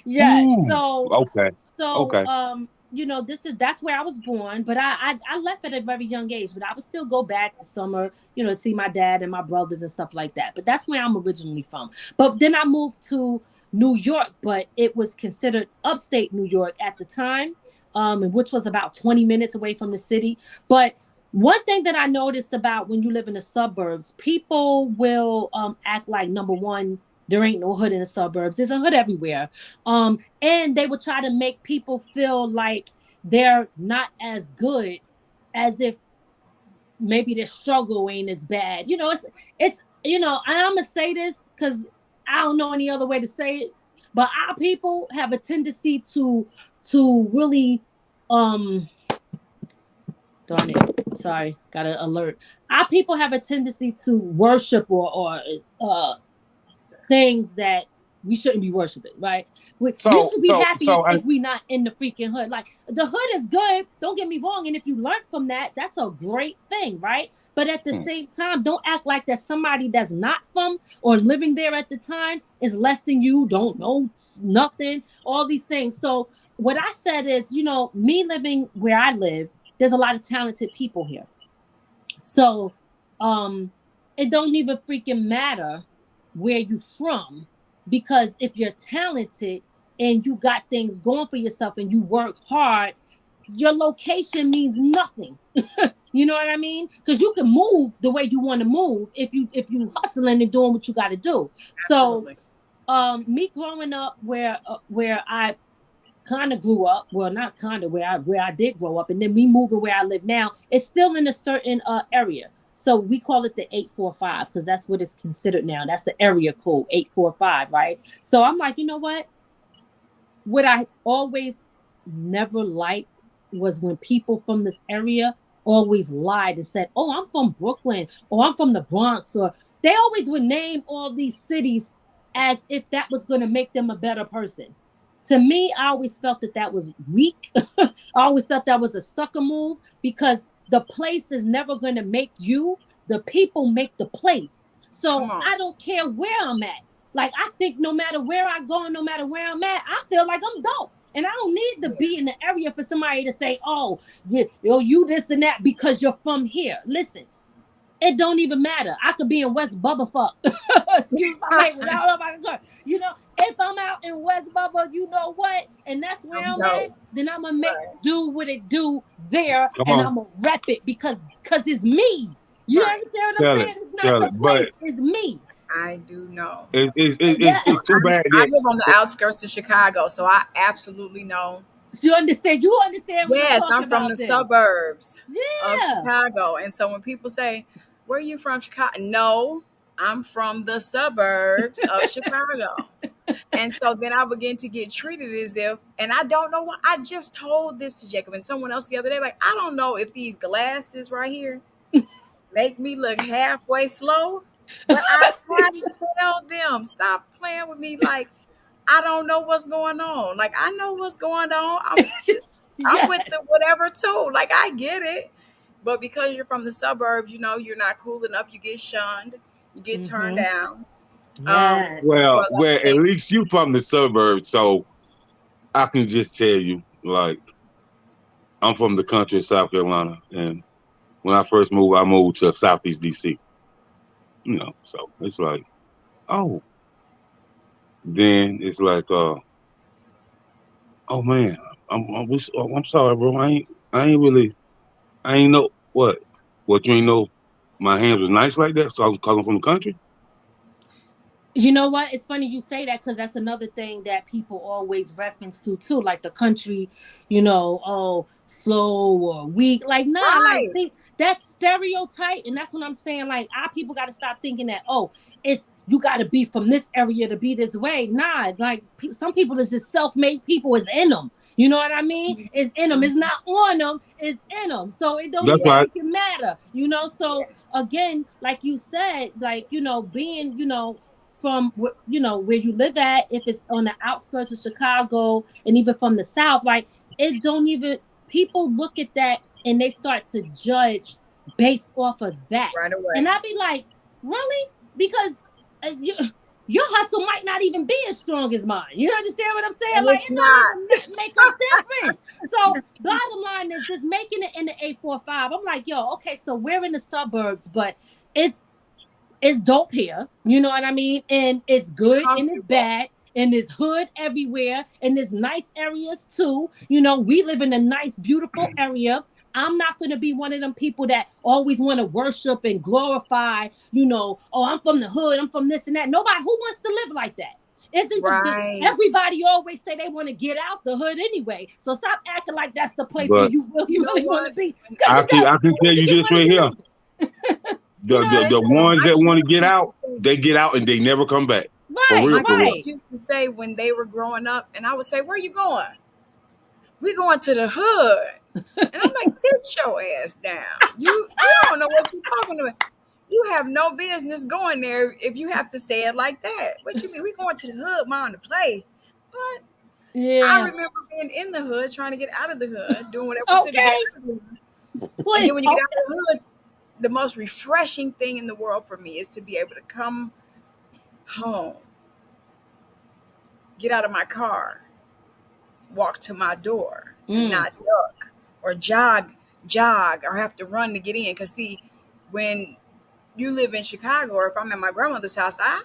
Yeah. So okay. That's where I was born, but I left at a very young age, but I would still go back the summer, to see my dad and my brothers and stuff like that. But that's where I'm originally from. But then I moved to New York, but it was considered upstate New York at the time, which was about 20 minutes away from the city. But one thing that I noticed about when you live in the suburbs, people will act like, number one, there ain't no hood in the suburbs. There's a hood everywhere. And they will try to make people feel like they're not as good as if maybe their struggle ain't as bad. It's and I'm going to say this because I don't know any other way to say it, but our people have a tendency to really, darn it. Sorry, got an alert. Our people have a tendency to worship or things that we shouldn't be worshiping, right? We should be happy if we not in the freaking hood. Like, the hood is good, don't get me wrong, and if you learn from that, that's a great thing, right? But at the same time, don't act like that somebody that's not from or living there at the time is less than you, don't know nothing, all these things. So what I said is, me living where I live, there's a lot of talented people here. So it don't even freaking matter where you from, because if you're talented and you got things going for yourself and you work hard, your location means nothing. You know what I mean? Because you can move the way you want to move if you hustling and doing what you got to do. Absolutely. So me growing up where I kind of grew up, well, not kind of, where I did grow up, and then me moving where I live now, it's still in a certain area. So we call it the 845 because that's what it's considered now. That's the area code, 845, right? So I'm like, you know what? What I always never liked was when people from this area always lied and said, oh, I'm from Brooklyn, or I'm from the Bronx, or they always would name all these cities as if that was going to make them a better person. To me, I always felt that was weak. I always thought that was a sucker move, because the place is never going to make you. The people make the place. So I don't care where I'm at. Like, I think no matter where I go and no matter where I'm at, I feel like I'm dope. And I don't need to be in the area for somebody to say, oh, you this and that because you're from here. Listen, it don't even matter. I could be in West Bubblefuck. Excuse my language. I don't know if I can. If I'm out in West Bubba, you know what? And that's where I'm at, then I'm going to do what it do there. I'm going to rep it because it's me. You understand what I'm saying? It's not the place. It's me. I do know. It's too bad. I live on the outskirts of Chicago, so I absolutely know. You understand? Yes, I'm from the suburbs of Chicago. And so when people say, where are you from, Chicago? No, I'm from the suburbs of Chicago. And so then I begin to get treated as if, and I don't know why. I just told this to Jacob and someone else the other day. Like, I don't know if these glasses right here make me look halfway slow, but I try to tell them, stop playing with me. Like, I don't know what's going on. Like, I know what's going on. I'm with the whatever too. Like, I get it. But because you're from the suburbs, you're not cool enough. You get shunned. You get turned down. Yes. Well, at least you from the suburbs, so I can just tell you, like, I'm from the country of South Carolina, and when I first moved, I moved to Southeast DC. So it's like, oh, then it's like, oh man, I'm sorry, bro. I ain't know what you ain't know. My hands was nice like that, so I was calling from the country. You know what? It's funny you say that, because that's another thing that people always reference to too, like the country, slow or weak. Like, nah, like, see, that's stereotype, and that's what I'm saying. Like, our people got to stop thinking that, you got to be from this area to be this way. Nah, like, some people is just self-made people. Is in them. You know what I mean? It's in them. It's not on them. It's in them. So it don't even matter. So again, like you said, like, being, from where you live at, if it's on the outskirts of Chicago and even from the South, like, it don't even, people look at that and they start to judge based off of that right away. And I'd be like, really? Because your hustle might not even be as strong as mine. You understand what I'm saying? And like, it's it not don't make a difference. So bottom line is just making it in the 845. I'm like, okay, so we're in the suburbs, but it's dope here. You know what I mean? And it's good and it's bad. And there's hood everywhere. And there's nice areas too. We live in a nice, beautiful area. I'm not going to be one of them people that always want to worship and glorify, I'm from the hood, I'm from this and that. Nobody who wants to live like that. Isn't everybody always say they want to get out the hood anyway? So stop acting like that's the place where you really want to be. I can tell you this right here. The ones that want to get out, they get out and they never come back. Right, my parents used to say when they were growing up, and I would say, where you going? We going to the hood. And I'm like, sit your ass down. You don't know what you're talking about. You have no business going there if you have to say it like that. What you mean? We going to the hood, mom, to play? What? I Yeah. remember being in the hood, trying to get out of the hood, doing whatever we could to get Okay. out of the hood. And Please. then when you get out of the hood, the most refreshing thing in the world for me is to be able to come home, get out of my car, walk to my door, and not duck or jog, or have to run to get in. Because see, when you live in Chicago, or if I'm at my grandmother's house, I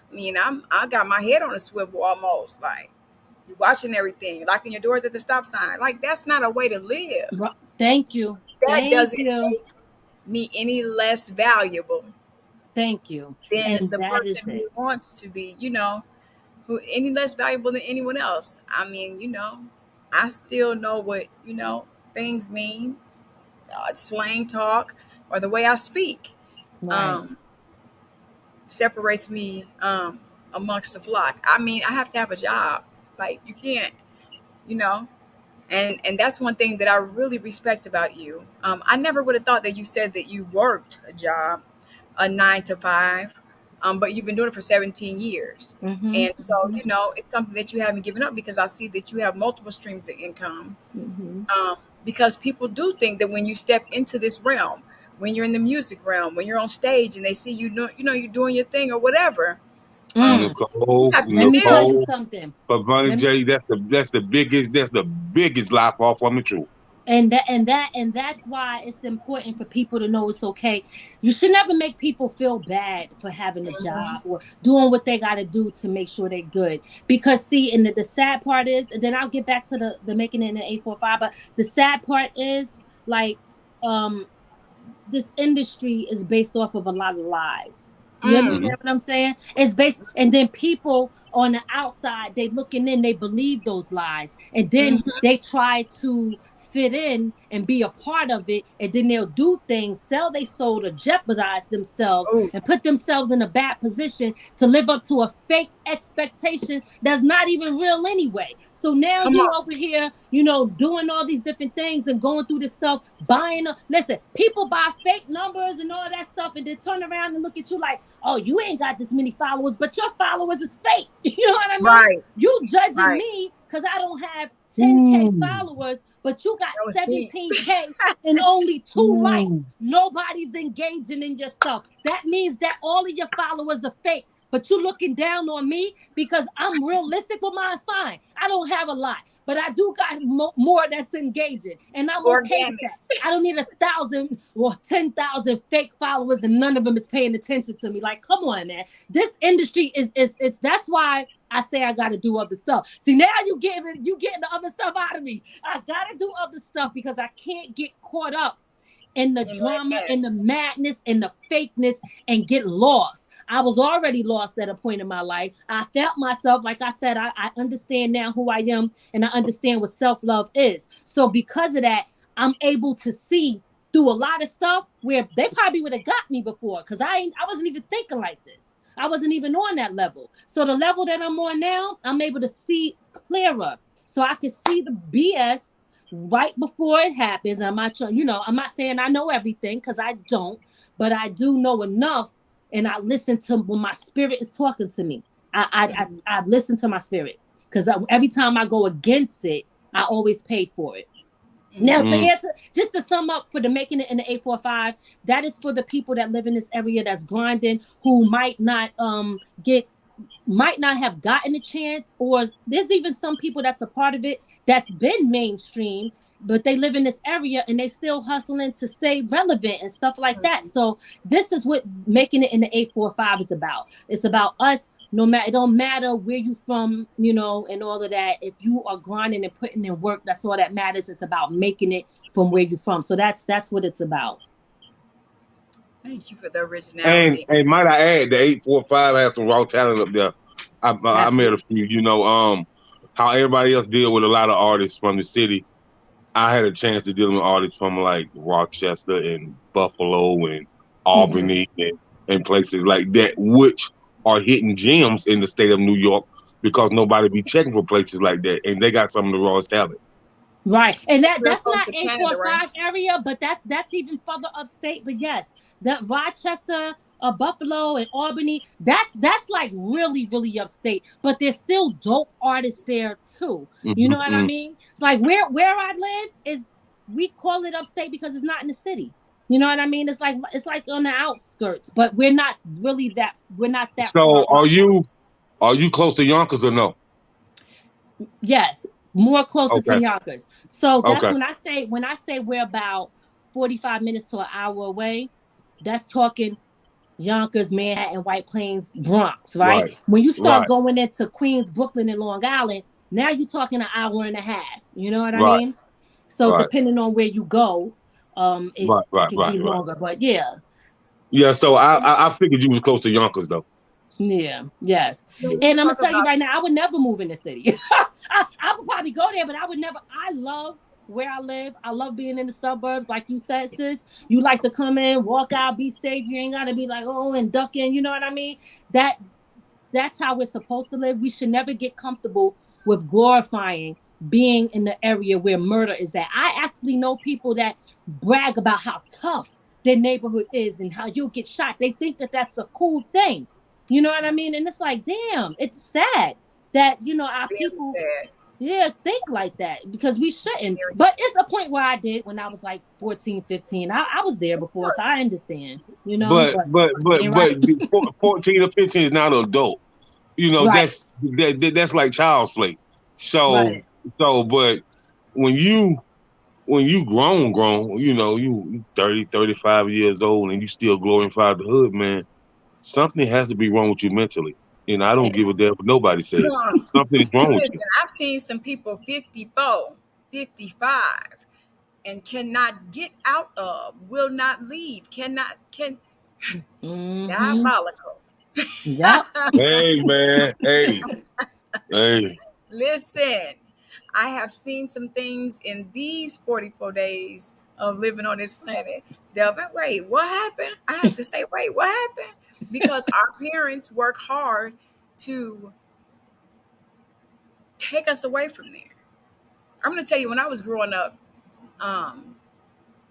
got my head on a swivel almost. Like, you're watching everything, locking your doors at the stop sign. Like, that's not a way to live. Thank you. That doesn't make me any less valuable. Thank you. Than And the that is person it. who wants to be, who any less valuable than anyone else. I mean, I still know what, things mean, slang talk, or the way I speak. Right. Separates me amongst the flock. I mean, I have to have a job. Like, you can't, and that's one thing that I really respect about you. I never would have thought that you said that you worked a job, a 9 to 5, but you've been doing it for 17 years. And so, it's something that you haven't given up, because I see that you have multiple streams of income. Because people do think that when you step into this realm, when you're in the music realm, when you're on stage and they see you, you're doing your thing or whatever. Nicole, Let me tell you something. But Vonnie J, that's the biggest lie far from the truth. And that's why it's important for people to know it's okay. You should never make people feel bad for having a job or doing what they got to do to make sure they're good. Because see, and the sad part is, and then I'll get back to the making it in the 845. But the sad part is, like, this industry is based off of a lot of lies. You understand what I'm saying? It's based, and then people on the outside, they looking in, they believe those lies, and then they try to fit in and be a part of it, and then they'll do things, sell their soul to jeopardize themselves and put themselves in a bad position to live up to a fake expectation that's not even real anyway. So now you over here, doing all these different things and going through this stuff, listen, people buy fake numbers and all that stuff, and then turn around and look at you like, oh, you ain't got this many followers, but your followers is fake. You know what I mean? Right. You judging me because I don't have 10K followers, but you got 17K and only 2 likes. Nobody's engaging in your stuff. That means that all of your followers are fake, but you looking down on me because I'm realistic with mine. Fine. I don't have a lot, but I do got more that's engaging, and I'm okay with that. I don't need 1,000 or 10,000 fake followers, and none of them is paying attention to me. Like, come on, man. This industry is that's why I say I got to do other stuff. See, now you getting the other stuff out of me. I got to do other stuff because I can't get caught up in the drama and the madness and the fakeness and get lost. I was already lost at a point in my life. I felt myself, like I said, I understand now who I am, and I understand what self-love is. So because of that, I'm able to see through a lot of stuff where they probably would have got me before, because I wasn't even thinking like this. I wasn't even on that level. So the level that I'm on now, I'm able to see clearer. So I can see the BS right before it happens. I'm not saying I know everything, because I don't, but I do know enough, and I listen to when my spirit is talking to me. I listen to my spirit, because every time I go against it, I always pay for it. Now, to answer, just to sum up for the making it in the 845, that is for the people that live in this area that's grinding, who might not have gotten a chance, or there's even some people that's a part of it that's been mainstream, but they live in this area and they still hustling to stay relevant and stuff like that. So this is what making it in the 845 is about. It's about us. It don't matter where you from, and all of that. If you are grinding and putting in work, that's all that matters. It's about making it from where you're from. So that's what it's about. Thank you for the originality. And might I add, the 845 has some raw talent up there. I met a few. How everybody else deal with a lot of artists from the city. I had a chance to deal with artists from like Rochester and Buffalo and Albany and places like that, which are hidden gems in the state of New York, because nobody be checking for places like that, and they got some of the rawest talent. Right, and Real that's close not to Canada, 845 right? area, but that's even further upstate. But yes, that Rochester, Buffalo, and Albany, that's like really really upstate. But there's still dope artists there too. You know what I Mm-hmm. mean? It's like where I live is, we call it upstate because it's not in the city. You know what I mean? It's like on the outskirts, but we're not really that. We're not that far So up. are you close to Yonkers or no? Yes, more closer to Okay. Yonkers. So that's Okay. when I say we're about 45 minutes to an hour away. That's talking Yonkers, Manhattan, White Plains, Bronx, right? Right. When you start Right. going into Queens, Brooklyn, and Long Island, now you're talking an hour and a half. You know what I Right. mean? So Right. depending on where you go, Right. it Right. could Right. be Right. longer. But yeah. Yeah. So I figured you was close to Yonkers though. Yeah, yes. So we And I'm gonna talk tell you about right now, I would never move in the city. I would probably go there, but I would never. I love where I live. I love being in the suburbs, like you said, sis. You like to come in, walk out, be safe. You ain't gotta be like, oh, and ducking. You know what I mean? That's how we're supposed to live. We should never get comfortable with glorifying being in the area where murder is at. I actually know people that brag about how tough their neighborhood is and how you'll get shot. They think that that's a cool thing. You know what I mean? And it's like, damn, it's sad that, our very people, sad. yeah, think like that, because we shouldn't. Very But it's a point where I did when I was like 14, 15. I was there before, so I understand, But but but it but ain't but right. 14 or 15 is not an adult. Right, That's like child's play. So right. but when you grown, you 30, 35 years old and you still glorify the hood, man, something has to be wrong with you mentally. I don't give a damn what nobody says. Something is wrong with you. Listen, I've seen some people 54, 55, and cannot get out of, will not leave, can Mm-hmm. diabolical. Yep. Hey man, hey. Listen, I have seen some things in these 44 days of living on this planet. Delvin, wait, what happened? I have to say, wait, what happened? Because our parents work hard to take us away from there. I'm going to tell you, when I was growing up, um,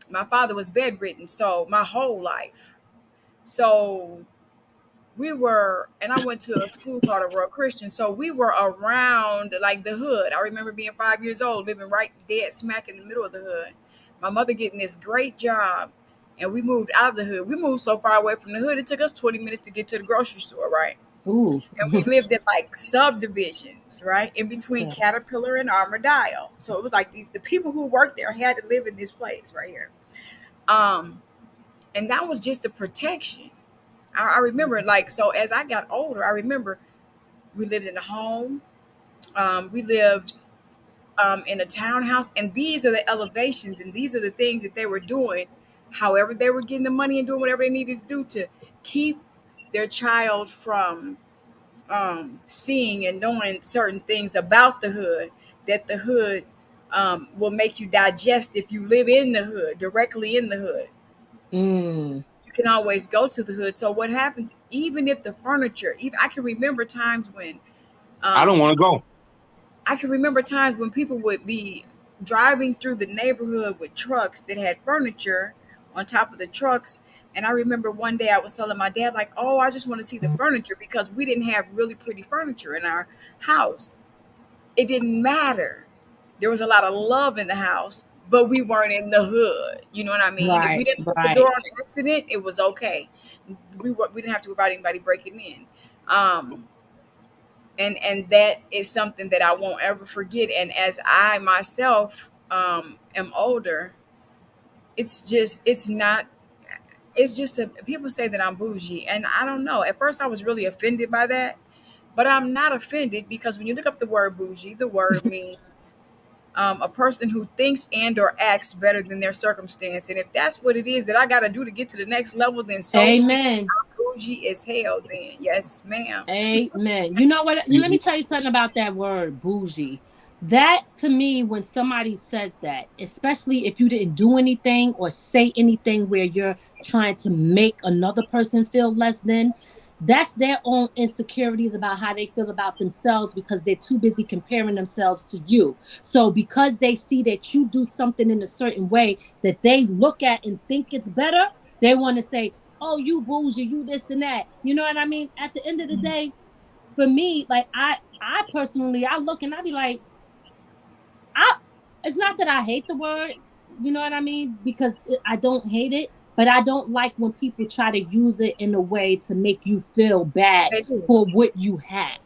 my father was bedridden, so my whole life. So and I went to a school called a Royal Christian. So we were around like the hood. I remember being 5 years old, living right dead smack in the middle of the hood. My mother getting this great job, and we moved out of the hood. We moved so far away from the hood, it took us 20 minutes to get to the grocery store, right? Ooh. And we lived in like subdivisions, right? In between Okay. Caterpillar and Armadale. So it was like the people who worked there had to live in this place right here. Um, and that was just the protection. I remember, like, so as I got older, I remember we lived in a home. We lived in a townhouse, and these are the elevations, and these are the things that they were doing. However, they were getting the money and doing whatever they needed to do to keep their child from seeing and knowing certain things about the hood, that the hood will make you digest if you live in the hood, directly in the hood. Mm. You can always go to the hood. So what happens, even if the furniture, even I can remember times when I don't um, want to go. I can remember times when people would be driving through the neighborhood with trucks that had furniture on top of the trucks. And I remember one day I was telling my dad, like, oh, I just want to see the furniture, because we didn't have really pretty furniture in our house. It didn't matter. There was a lot of love in the house, but we weren't in the hood. You know what I mean? If we Right, didn't put the door right. on accident, it was okay. We didn't have to worry about anybody breaking in. Um, and that is something that I won't ever forget. And as I myself am older, it's just people say that I'm bougie, and I don't know. At first, I was really offended by that, but I'm not offended, because when you look up the word bougie, the word means a person who thinks and or acts better than their circumstance. And if that's what it is that I got to do to get to the next level, then so be it. Amen. I'm bougie as hell. Then yes, ma'am. Amen. You know what? Let me tell you something about that word, bougie. That to me, when somebody says that, especially if you didn't do anything or say anything where you're trying to make another person feel less than, that's their own insecurities about how they feel about themselves because they're too busy comparing themselves to you. So because they see that you do something in a certain way that they look at and think it's better, they want to say, oh, you bougie, you this and that. You know what I mean? At the end of the day, for me, like I personally, I look and I be like, it's not that I hate the word, you know what I mean? Because I don't hate it, but I don't like when people try to use it in a way to make you feel bad for what you have.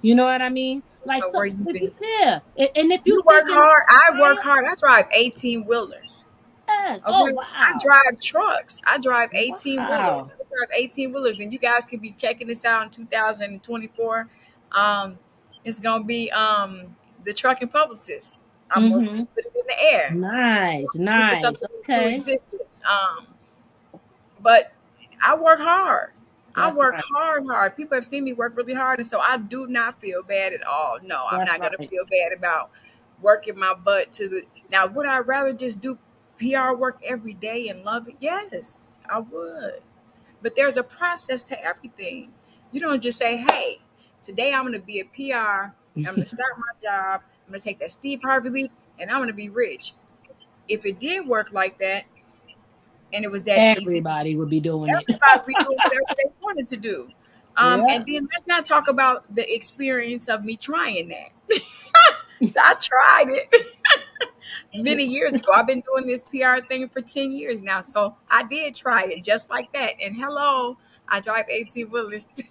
You know what I mean? Like, so Where you if you, think yeah, and if you work hard, I work hard. I drive 18 wheelers. yes, Okay. oh I wow, drive trucks. I drive 18 wow, wheelers. I drive 18 wheelers, and you guys could be checking this out in 2024. It's gonna be the trucking publicist. I'm gonna mm-hmm. put it in the air. Nice, Keep it nice, something into okay, existence. But I work hard. I that's work right, hard. People have seen me work really hard, and so I do not feel bad at all. No, I'm that's not gonna right. feel bad about working my butt to the. Now, would I rather just do PR work every day and love it? Yes, I would. But there's a process to everything. You don't just say, "Hey, today I'm gonna be a PR. I'm gonna start my job. I'm gonna take that Steve Harvey leave, and I'm gonna be rich." If it did work like that, and it was that easy, Everybody would be doing it. everybody be doing whatever they wanted to do. Yeah. And then let's not talk about the experience of me trying that. So I tried it many years ago. I've been doing this PR thing for 10 years now. So I did try it just like that. And hello, I drive 18 wheelers too.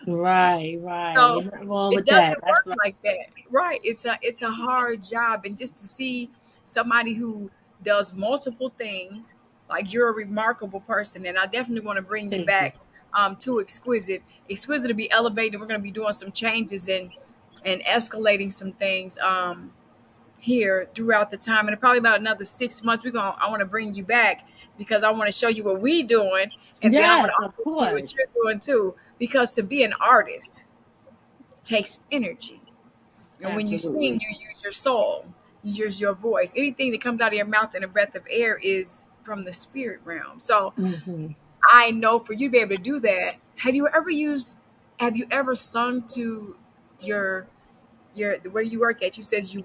Right, So ain't nothing wrong it with that. doesn't That's work right. like that. Right. It's a hard job. And just to see somebody who does multiple things, like you're a remarkable person. And I definitely want to bring you Thank you. back to Exquisite. Exquisite to be elevated. We're going to be doing some changes and escalating some things here throughout the time. And probably about another 6 months, I want to bring you back because I want to show you what we're doing. And then I want Yes, to of also see what course. you're doing too. Because to be an artist takes energy. And when you sing, Absolutely. you use your soul, you use your voice. Anything that comes out of your mouth and a breath of air is from the spirit realm. So Mm-hmm. I know for you to be able to do that, have you ever sung to your where you work at? You said you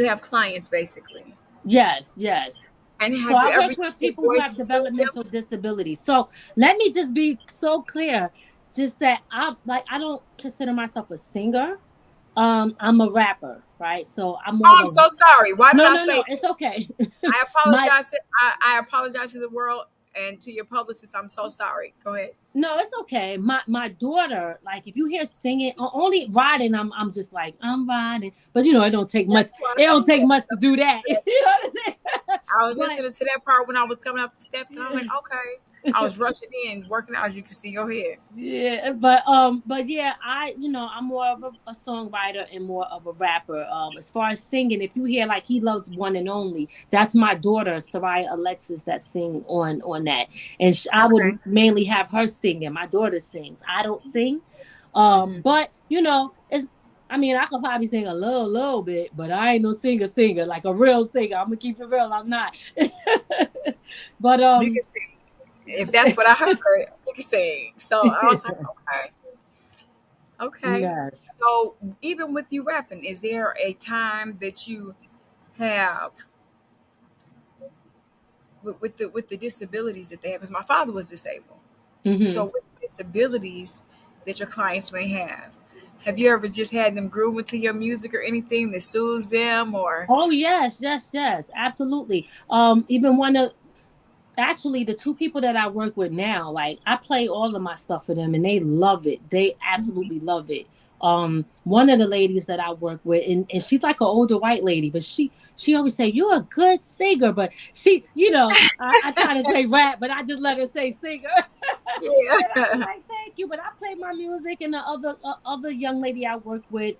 have clients basically. Yes, yes. And So have you I ever work used with your people who voice have to serve developmental them? disabilities. So let me just be so clear, just that I don't consider myself a singer. I'm a rapper, right? So I'm more Oh, of I'm a so sorry. Why did no, I no, say no. It's okay. I My apologize. I apologize to the world and to your publicist. I'm so sorry. Go ahead. No, it's okay. My daughter, like if you hear singing, only riding, I'm just like I'm riding, but it don't take much. That's It don't take fine. much to do that. You know what I'm I was saying? listening to that part when I was coming up the steps, and I was But like, okay. I was rushing in, working out, as you can see. Go ahead. yeah, but yeah, I'm more of a songwriter and more of a rapper. As far as singing, if you hear like He Loves One and Only, that's my daughter, Soraya Alexis, that sing on that. And I Okay. would mainly have her singing. My daughter sings. I don't sing. Hmm. But it's I mean, I could probably sing a little bit, but I ain't no singer, like a real singer. I'm gonna keep it real. I'm not. But You can sing. If that's what I heard, you can sing. So I was like, okay. Okay. yes. So even with you rapping, is there a time that you have with the disabilities that they have? Because my father was disabled. So Hmm. with disabilities that your clients may have you ever just had them groove into your music or anything that soothes them or Oh yes, yes, yes, absolutely. Even one of actually the two people that I work with now, like I play all of my stuff for them and they love it. They absolutely love it. One of the ladies that I work with, and she's like an older white lady, but she always say, "You're a good singer," but I try to say rap, but I just let her say singer. And I be yeah. like, "Thank you," but I play my music, and the other young lady I work with,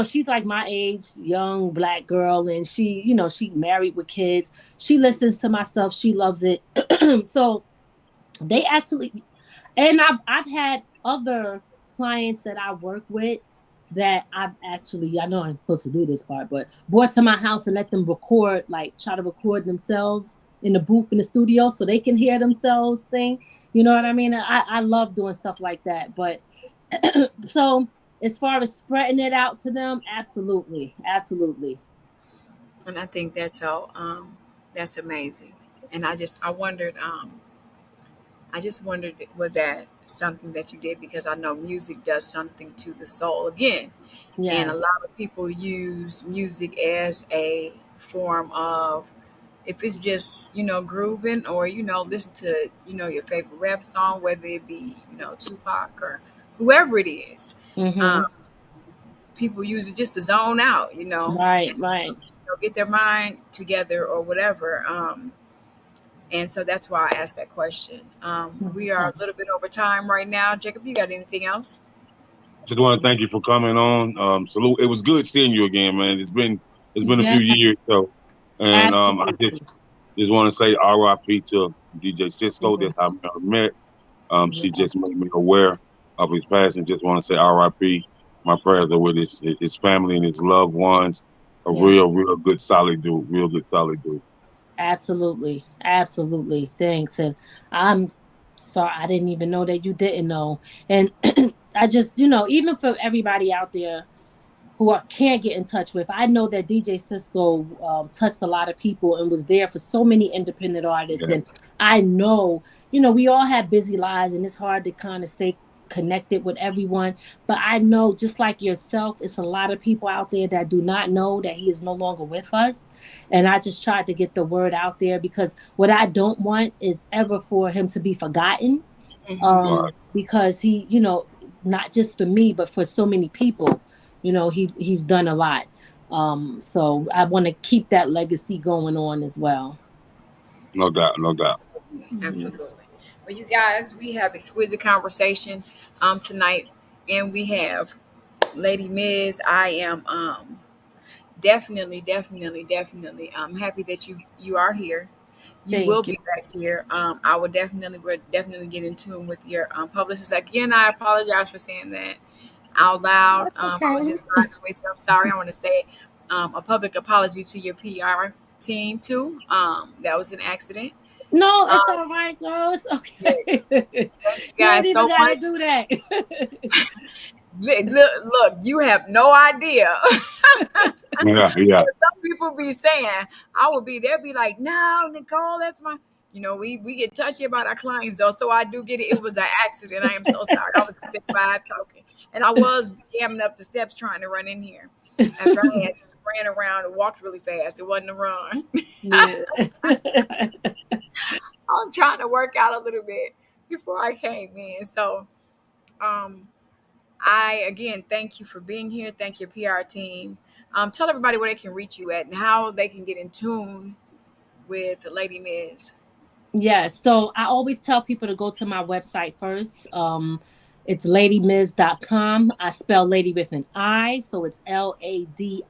she's like my age, young black girl, and she married with kids. She listens to my stuff. She loves it. So they actually, and I've had other clients that I work with that I've actually, I know I'm supposed to do this part, but brought to my house and let them record, like try to record themselves in the booth in the studio so they can hear themselves sing. You know what I mean? I love doing stuff like that. But so as far as spreading it out to them, absolutely. And I think that's all. That's amazing. And I just wondered, was that something that you did? Because I know music does something to the soul again. And Yeah. a lot of people use music as a form of, if it's just, grooving, or, listen to, your favorite rap song, whether it be, Tupac or whoever it is. Um, Mm-hmm. People use it just to zone out, Right. and get their mind together or whatever. And so that's why I asked that question. We are a little bit over time right now. Jacob, you got anything else? Just want to thank you for coming on. Salute. It was good seeing you again, man. It's been a Yeah, few years, so, and I absolutely. just want to say R.I.P. to DJ Cisco. Mhm. That's how we met. She Yeah, just made me aware of his passing. Just want to say R.I.P. My prayers are with his family and his loved ones. A yes, real good solid dude. Real good solid dude. absolutely. Thanks. And I'm sorry, I didn't even know that you didn't know. And I just, even for everybody out there who I can't get in touch with, I know that DJ Cisco touched a lot of people and was there for so many independent artists. Yeah. And I know, we all have busy lives and it's hard to kind of stay connected with everyone. But I know, just like yourself, it's a lot of people out there that do not know that he is no longer with us. And I just tried to get the word out there because what I don't want is ever for him to be forgotten. Right. Because he, not just for me, but for so many people, he's done a lot. So I want to keep that legacy going on as well. No doubt. No doubt. Absolutely. Well, you guys, we have exquisite conversation tonight, and we have Lady Miz. I am definitely happy that you are here. You will Thank you. be back here. I will definitely get in tune with your publicist. Again, I apologize for saying that out loud. I was Okay. just riding with you. I'm sorry. I want to say a public apology to your PR team too. That was an accident. No, Um, it's all right, girl. It's yeah, okay. thank you You don't guys even so gotta much. do that. Look, you have no idea. Yeah. Some people be saying, they'll be like, no, Nicole, that's my, we get touchy about our clients though. So I do get it. It was an accident. I am so sorry. I was sitting by talking and I was jamming up the steps trying to run in here. After I had ran around and walked really fast. It wasn't a run. Yeah. I'm trying to work out a little bit before I came in. So, I again thank you for being here. Thank your PR team. Tell everybody where they can reach you at and how they can get in tune with Lady Miz. Yeah, so I always tell people to go to my website first. It's ladymiz.com. I spell lady with an I, so it's LADIMIZ.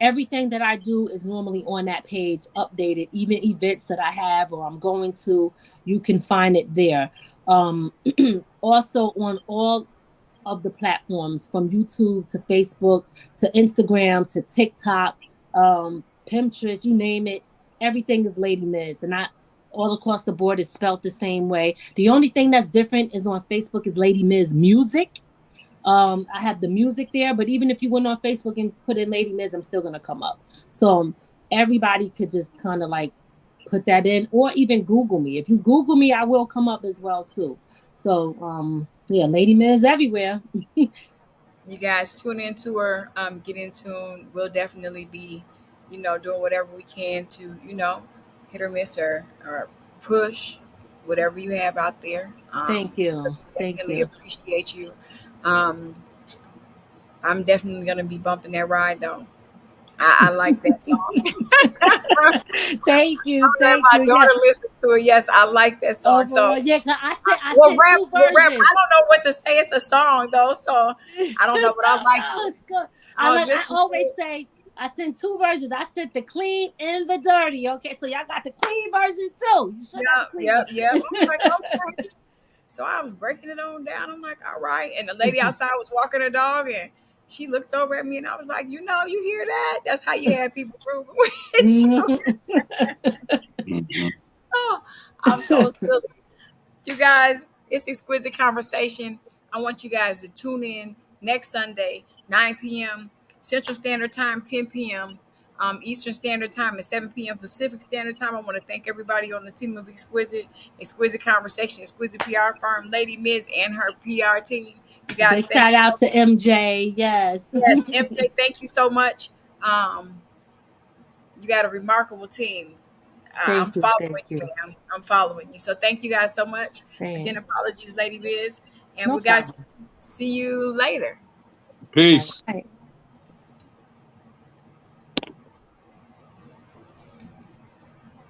Everything that I do is normally on that page, updated. Even events that I have or I'm going to, you can find it there. Um, Also on all of the platforms, from YouTube to Facebook to Instagram to TikTok, Pinterest, you name it, everything is Lady Miz. And I all across the board is spelled the same way. The only thing that's different is on Facebook is Lady Miz Music. I have the music there, but even if you went on Facebook and put in Lady Miz, I'm still gonna come up. So everybody could just kind of like put that in, or even Google me. If you Google me, I will come up as well too. So yeah, Lady Miz everywhere. You guys tune into her, get in tune. We'll definitely be, doing whatever we can to, hit or miss or push whatever you have out there. Thank you. Thank Definitely you. appreciate you. Um, I'm definitely gonna be bumping that ride though. I like that song. Thank you. Let Thank my you. Yeah. daughter listen to it. Yes, I like that song. So, Yeah, 'cause I well, sent rap, two well, rap. versions. I don't know what to say. It's a song though, so I don't know, but I like No, it. it's good. I was I listening to always it. say I sent two versions. I sent the clean and the dirty. Okay, so y'all got the clean version too. You should have the clean Yep. I was like, version. okay. So I was breaking it on down. I'm like, all right. And the lady outside was walking her dog, and she looked over at me and I was like, you hear that? That's how you have people proving with you. So I'm so silly. You guys, it's Exquisite Conversation. I want you guys to tune in next Sunday, 9 p.m. Central Standard Time, 10 p.m. Eastern Standard Time, and 7 p.m. Pacific Standard Time. I want to thank everybody on the team of Exquisite Conversation, Exquisite PR firm, Ladi Miz, and her PR team. You guys, big shout out to MJ. Yes. Yes, MJ, thank you so much. You got a remarkable team. I'm following you, ma'am. I'm following you. So thank you guys so much. Thanks. Again, apologies, Ladi Miz. And No we guys see you later. Peace. Right.